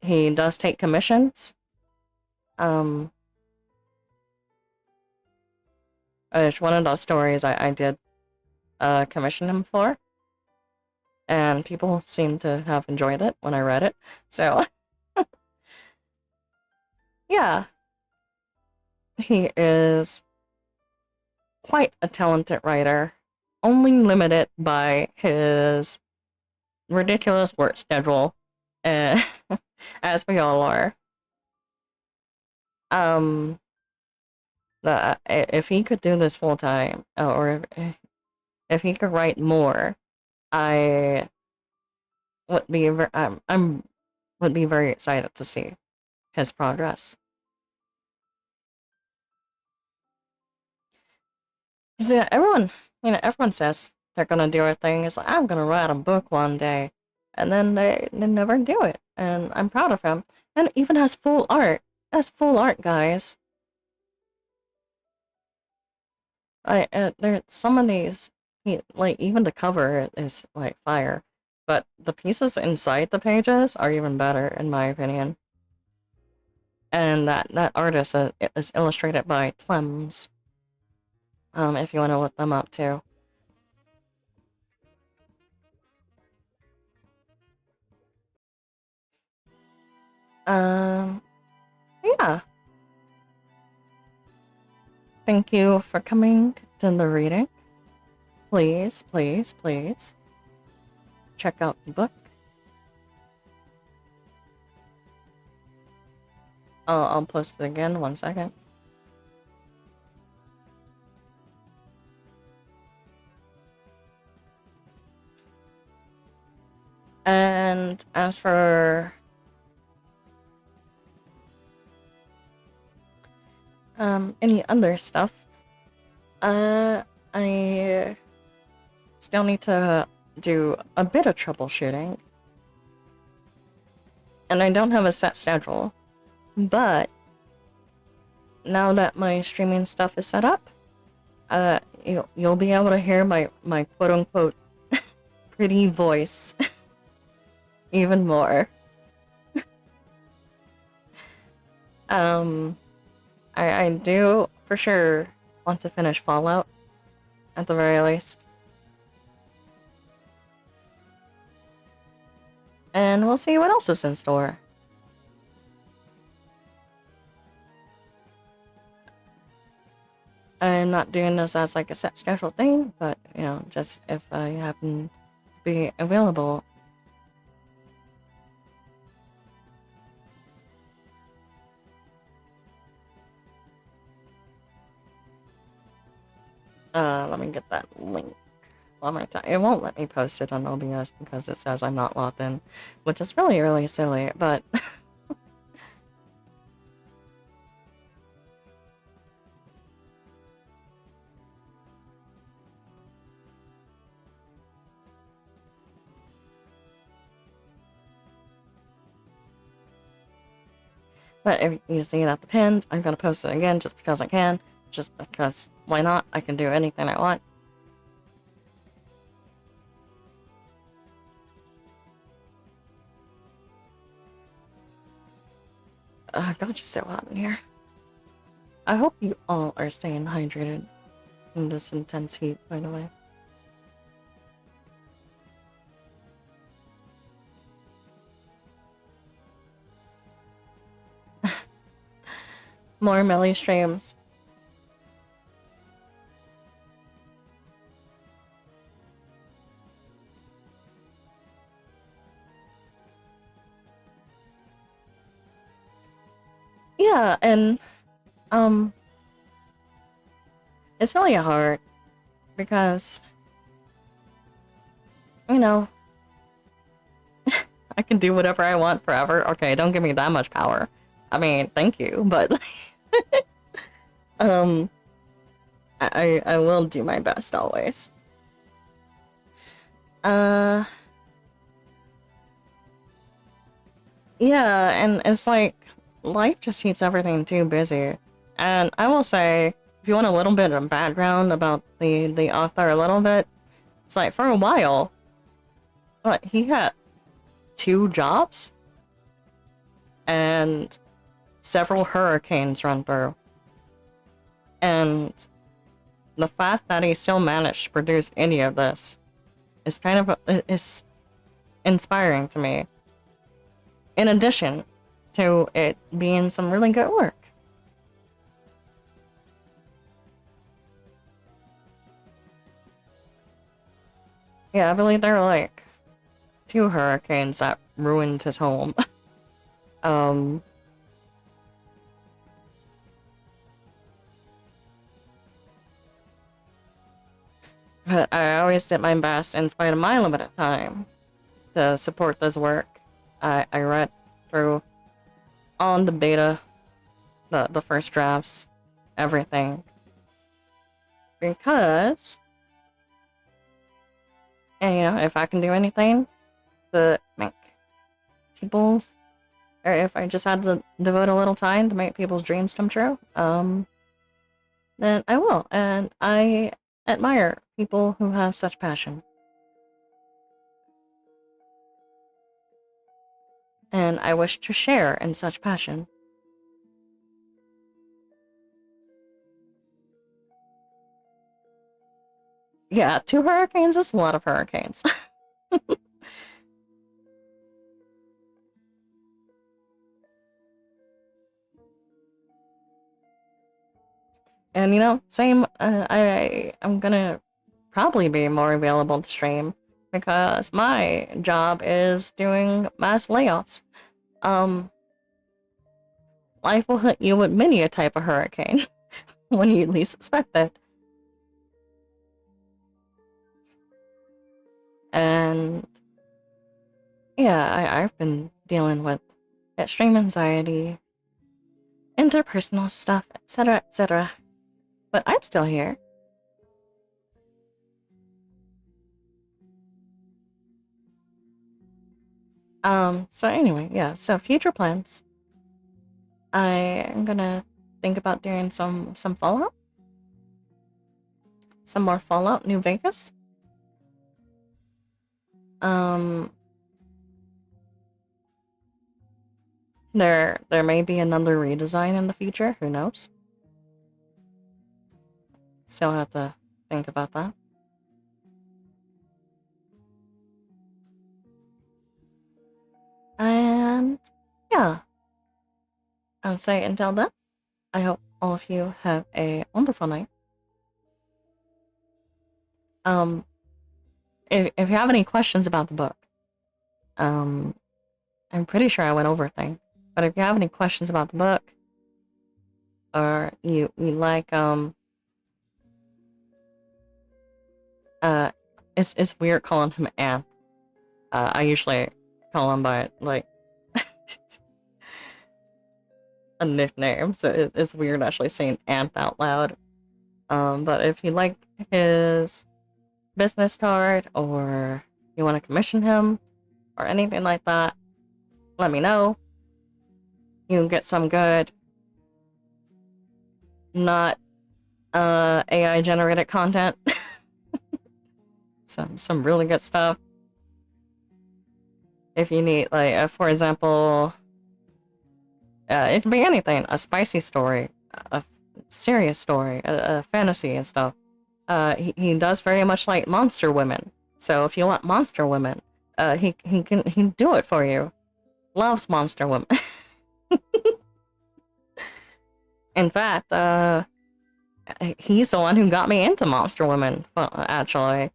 he does take commissions. Um, it's one of those stories I did commission him for, and people seem to have enjoyed it when I read it. So, yeah, he is quite a talented writer, only limited by his ridiculous work schedule, uh, as we all are. Um, if he could do this full time, or if he could write more, I would be I'm would be very excited to see his progress. Yeah, everyone says they're gonna do a thing. It's like, I'm gonna write a book one day, and then they never do it. And I'm proud of him. And it even has full art. It has full art, guys. There some of these, like even the cover is like fire, but the pieces inside the pages are even better in my opinion. And that artist is illustrated by Clems. If you want to look them up too. Um, yeah. Thank you for coming to the reading. Please, please, please check out the book. I'll post it again. 1 second. And as for any other stuff, I still need to do a bit of troubleshooting, and I don't have a set schedule, but now that my streaming stuff is set up, you'll be able to hear my quote unquote pretty voice even more. I do for sure want to finish Fallout at the very least. And we'll see what else is in store. I'm not doing this as like a set schedule thing, but just if I happen to be available. Let me get that link. It won't let me post it on OBS because it says I'm not logged in, which is really, really silly, but... But if you see it at the pinned, I'm gonna post it again just because I can. Just because, why not? I can do anything I want. God, it's so hot in here. I hope you all are staying hydrated in this intense heat, by the way. More Melly streams. Yeah, and it's really hard because, you know, I can do whatever I want forever. Okay, don't give me that much power. I mean, thank you, but I will do my best always. Yeah, and it's like life just keeps everything too busy. And I will say, if you want a little bit of background about the author a little bit, it's like for a while, he had 2 jobs and several hurricanes run through. And the fact that he still managed to produce any of this is kind of is inspiring to me. In addition to it being some really good work. Yeah, I believe there were like 2 hurricanes that ruined his home. But I always did my best in spite of my limited time to support this work. I read through on the beta, the first drafts, everything. Because, and you know, if I can do anything to make people's, or if I just had to devote a little time to make people's dreams come true, then I will. And I admire people who have such passion. And I wish to share in such passion. Yeah, 2 hurricanes is a lot of hurricanes. And you know, same, I'm gonna probably be more available to stream because my job is doing mass layoffs. Life will hit you with many a type of hurricane when you least expect it. And yeah, I've been dealing with extreme anxiety, interpersonal stuff, etc., etc. But I'm still here. So anyway, yeah, so future plans. I am gonna think about doing some Fallout. Some more Fallout New Vegas. There may be another redesign in the future, who knows? Still have to think about that. And yeah, I would say until then, I hope all of you have a wonderful night. If you have any questions about the book, I'm pretty sure I went over things. But if you have any questions about the book, or you like Uh, it's weird calling him Anth. I usually call him by like a nickname, so it's weird actually saying Anth out loud. But if you like his business card or you want to commission him or anything like that, let me know. You can get some good, not AI generated content. Some really good stuff. If you need, like, for example, it can be anything, a spicy story, a serious story, a fantasy and stuff. He does very much like monster women. So if you want monster women, he do it for you. Loves monster women. In fact, he's the one who got me into monster women. Actually,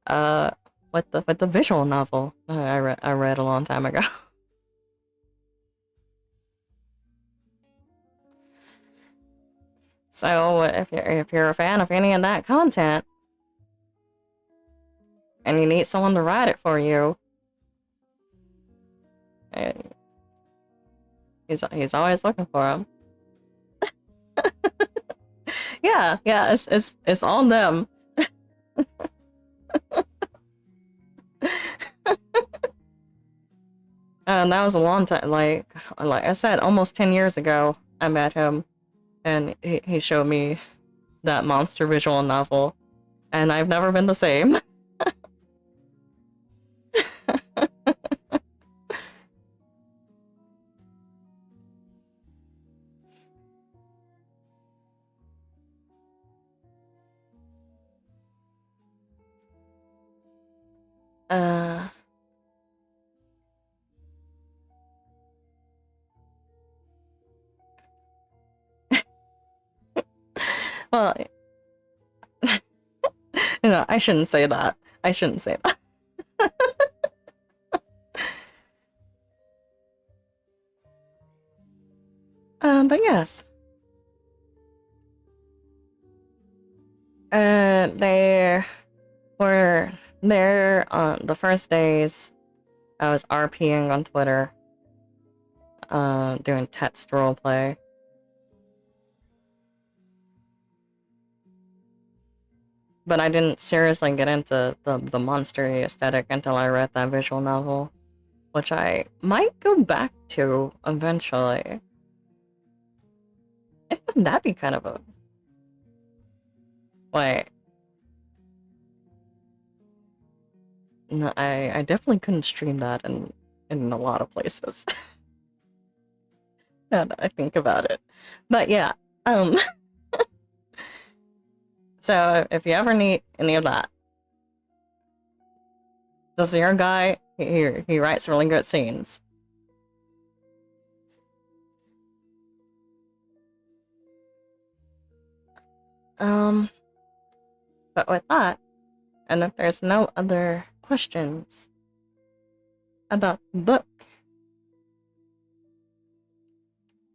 uh, with the visual novel I read a long time ago. So if you're a fan of any of that content and you need someone to write it for you, uh, he's always looking for them. Yeah, it's all them. And that was a long time. Like I said, almost 10 years ago, I met him, and he showed me that monster visual novel, and I've never been the same. uh, well, I shouldn't say that. I shouldn't say that. But yes. They were there on the first days. I was RPing on Twitter, doing text roleplay. But I didn't seriously get into the monstery aesthetic until I read that visual novel, which I might go back to eventually. Wouldn't that be kind of a... Like... No, I definitely couldn't stream that in a lot of places. Now that I think about it. But yeah, um... so if you ever need any of that, this is your guy. He writes really good scenes. But with that, and if there's no other questions about the book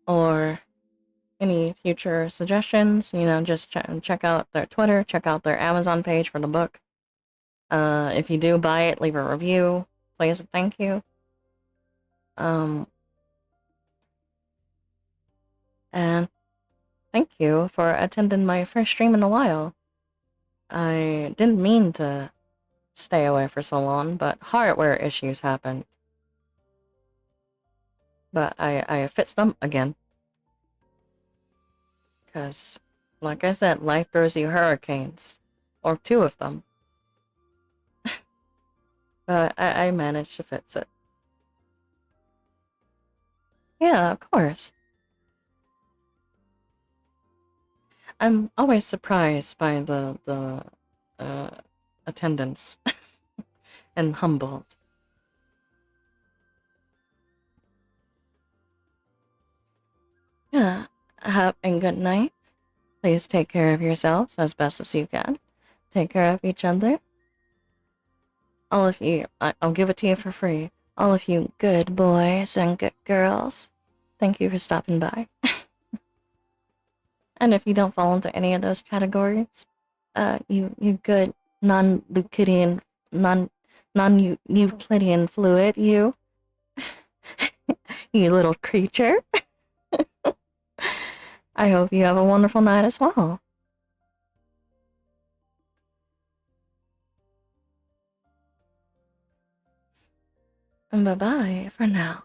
or any future suggestions, just check out their Twitter, check out their Amazon page for the book. If you do buy it, leave a review, please. Thank you. And thank you for attending my first stream in a while. I didn't mean to stay away for so long, but hardware issues happened. But I fixed them again. Because, like I said, life throws you hurricanes. Or two of them. But I managed to fix it. Yeah, of course. I'm always surprised by the attendance. And humbled. Yeah, have a good night. Please take care of yourselves as best as you can. Take care of each other. All of you, I'll give it to you for free. All of you good boys and good girls, thank you for stopping by. And if you don't fall into any of those categories, you good non-Euclidean, non-Euclidean fluid, you. You little creature. I hope you have a wonderful night as well. And bye-bye for now.